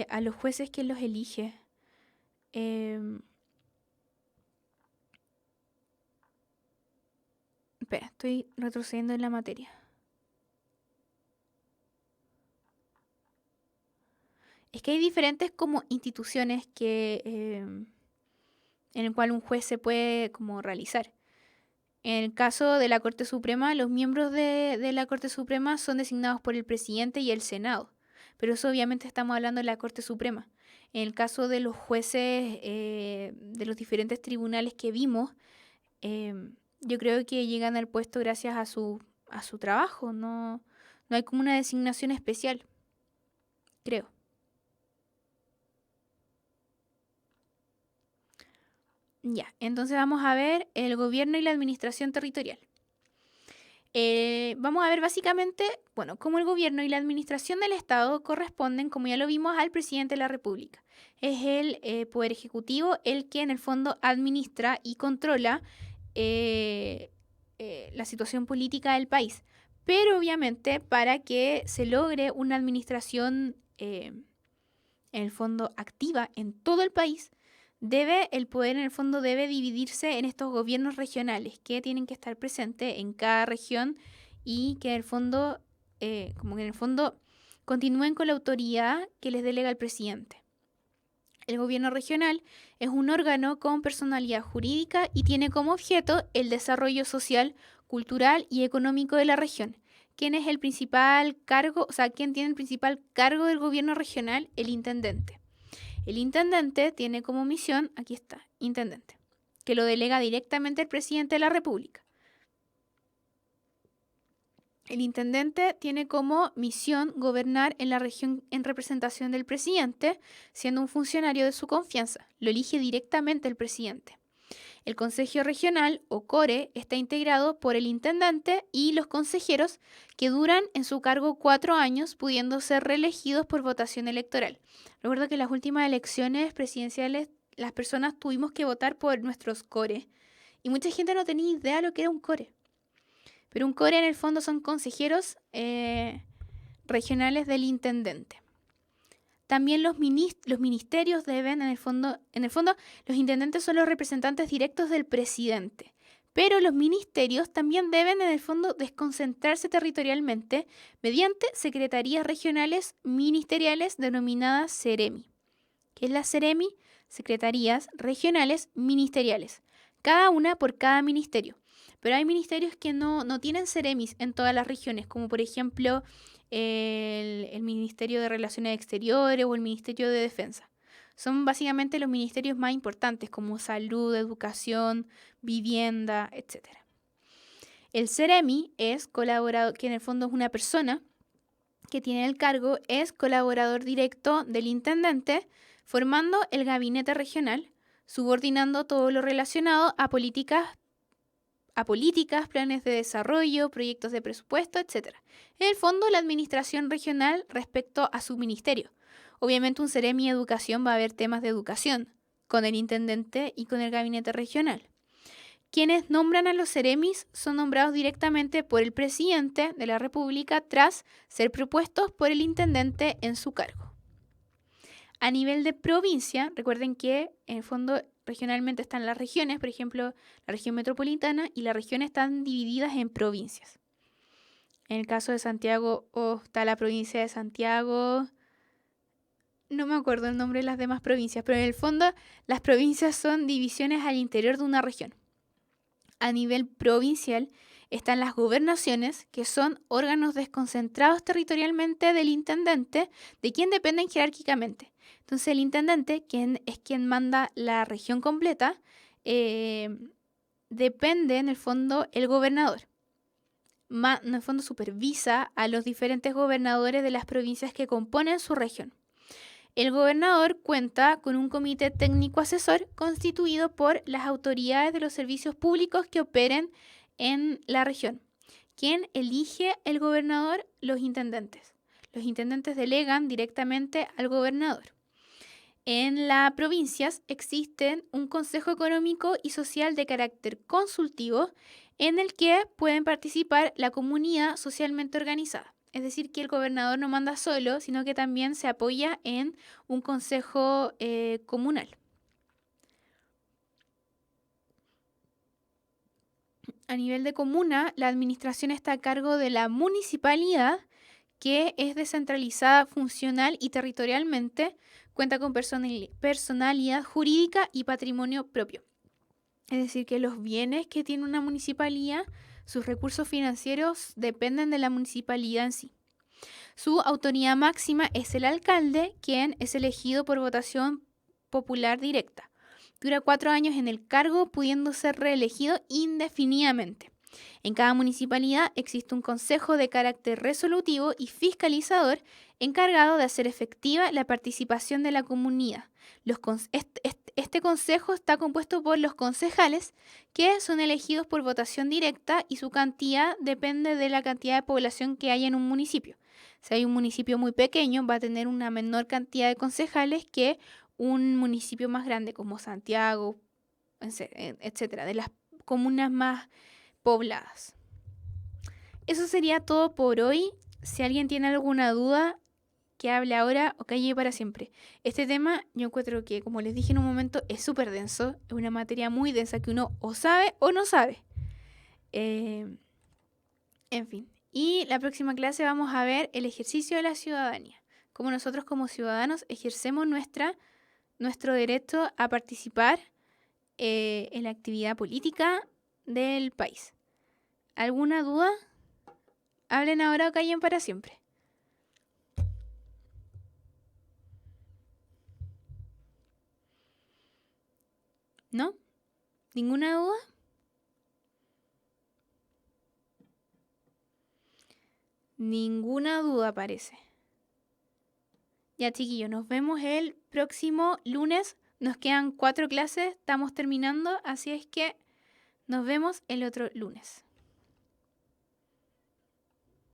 A los jueces, ¿quién los elige? Em, espera, estoy retrocediendo en la materia. Es que hay diferentes como instituciones en el cual un juez se puede como realizar. En el caso de la Corte Suprema, los miembros de la Corte Suprema son designados por el presidente y el Senado. Pero eso obviamente estamos hablando de la Corte Suprema. En el caso de los jueces de los diferentes tribunales que vimos, yo creo que llegan al puesto gracias a su trabajo. No, no hay como una designación especial, creo. Ya, entonces vamos a ver el gobierno y la administración territorial. Vamos a ver básicamente, bueno, cómo el gobierno y la administración del Estado corresponden, como ya lo vimos, al presidente de la República. Es el poder ejecutivo el que en el fondo administra y controla la situación política del país. Pero obviamente para que se logre una administración en el fondo activa en todo el país, el poder en el fondo debe dividirse en estos gobiernos regionales que tienen que estar presentes en cada región y que en el fondo, como que en el fondo continúen con la autoridad que les delega el presidente. El gobierno regional es un órgano con personalidad jurídica y tiene como objeto el desarrollo social, cultural y económico de la región. ¿Quién es el principal cargo? O sea, ¿quién tiene el principal cargo del gobierno regional? El intendente. El intendente tiene como misión, aquí está, intendente, que lo delega directamente el presidente de la República. El intendente tiene como misión gobernar en la región en representación del presidente, siendo un funcionario de su confianza. Lo elige directamente el presidente. El Consejo Regional, o CORE, está integrado por el intendente y los consejeros que duran en su cargo 4 años, pudiendo ser reelegidos por votación electoral. Recuerdo que en las últimas elecciones presidenciales las personas tuvimos que votar por nuestros CORE y mucha gente no tenía idea de lo que era un CORE. Pero un CORE en el fondo son consejeros regionales del intendente. También los ministerios deben, en el fondo, los intendentes son los representantes directos del presidente. Pero los ministerios también deben, en el fondo, desconcentrarse territorialmente mediante secretarías regionales ministeriales denominadas SEREMI. ¿Qué es la SEREMI? Secretarías regionales ministeriales. Cada una por cada ministerio. Pero hay ministerios que no tienen SEREMIs en todas las regiones, como por ejemplo el Ministerio de Relaciones Exteriores o el Ministerio de Defensa. Son básicamente los ministerios más importantes como salud, educación, vivienda, etc. El SEREMI es colaborador, que en el fondo es una persona que tiene el cargo, es colaborador directo del intendente, formando el gabinete regional, subordinando todo lo relacionado a políticas, planes de desarrollo, proyectos de presupuesto, etc. En el fondo, la administración regional respecto a su ministerio. Obviamente un SEREMI Educación va a haber temas de educación con el intendente y con el gabinete regional. Quienes nombran a los SEREMIs son nombrados directamente por el presidente de la República tras ser propuestos por el intendente en su cargo. A nivel de provincia, recuerden que en el fondo regionalmente están las regiones, por ejemplo, la región metropolitana y las regiones están divididas en provincias. En el caso de Santiago está la provincia de Santiago, no me acuerdo el nombre de las demás provincias, pero en el fondo las provincias son divisiones al interior de una región. A nivel provincial están las gobernaciones, que son órganos desconcentrados territorialmente del intendente, de quien dependen jerárquicamente. Entonces el intendente, quien es quien manda la región completa, depende en el fondo el gobernador. En el fondo supervisa a los diferentes gobernadores de las provincias que componen su región. El gobernador cuenta con un comité técnico asesor constituido por las autoridades de los servicios públicos que operen en la región. ¿Quién elige el gobernador? Los intendentes. Los intendentes delegan directamente al gobernador. En las provincias existen un consejo económico y social de carácter consultivo en el que pueden participar la comunidad socialmente organizada. Es decir, que el gobernador no manda solo, sino que también se apoya en un consejo comunal. A nivel de comuna, la administración está a cargo de la municipalidad, que es descentralizada funcional y territorialmente, cuenta con personalidad jurídica y patrimonio propio. Es decir, que los bienes que tiene una municipalidad, sus recursos financieros dependen de la municipalidad en sí. Su autoridad máxima es el alcalde, quien es elegido por votación popular directa. Dura 4 años en el cargo, pudiendo ser reelegido indefinidamente. En cada municipalidad existe un consejo de carácter resolutivo y fiscalizador encargado de hacer efectiva la participación de la comunidad. Este consejo está compuesto por los concejales, que son elegidos por votación directa, y su cantidad depende de la cantidad de población que hay en un municipio. Si hay un municipio muy pequeño, va a tener una menor cantidad de concejales que un municipio más grande como Santiago, etcétera, de las comunas más pobladas. Eso sería todo por hoy. Si alguien tiene alguna duda, que hable ahora o calle para siempre. Este tema yo encuentro que, como les dije en un momento, es súper denso. Es una materia muy densa que uno o sabe o no sabe. En fin. Y la próxima clase vamos a ver el ejercicio de la ciudadanía. Cómo nosotros como ciudadanos ejercemos nuestro derecho a participar en la actividad política del país. ¿Alguna duda? Hablen ahora o callen para siempre. ¿No? ¿Ninguna duda? Ninguna duda parece. Ya, chiquillos, nos vemos el próximo lunes. Nos quedan 4 clases, estamos terminando, así es que nos vemos el otro lunes.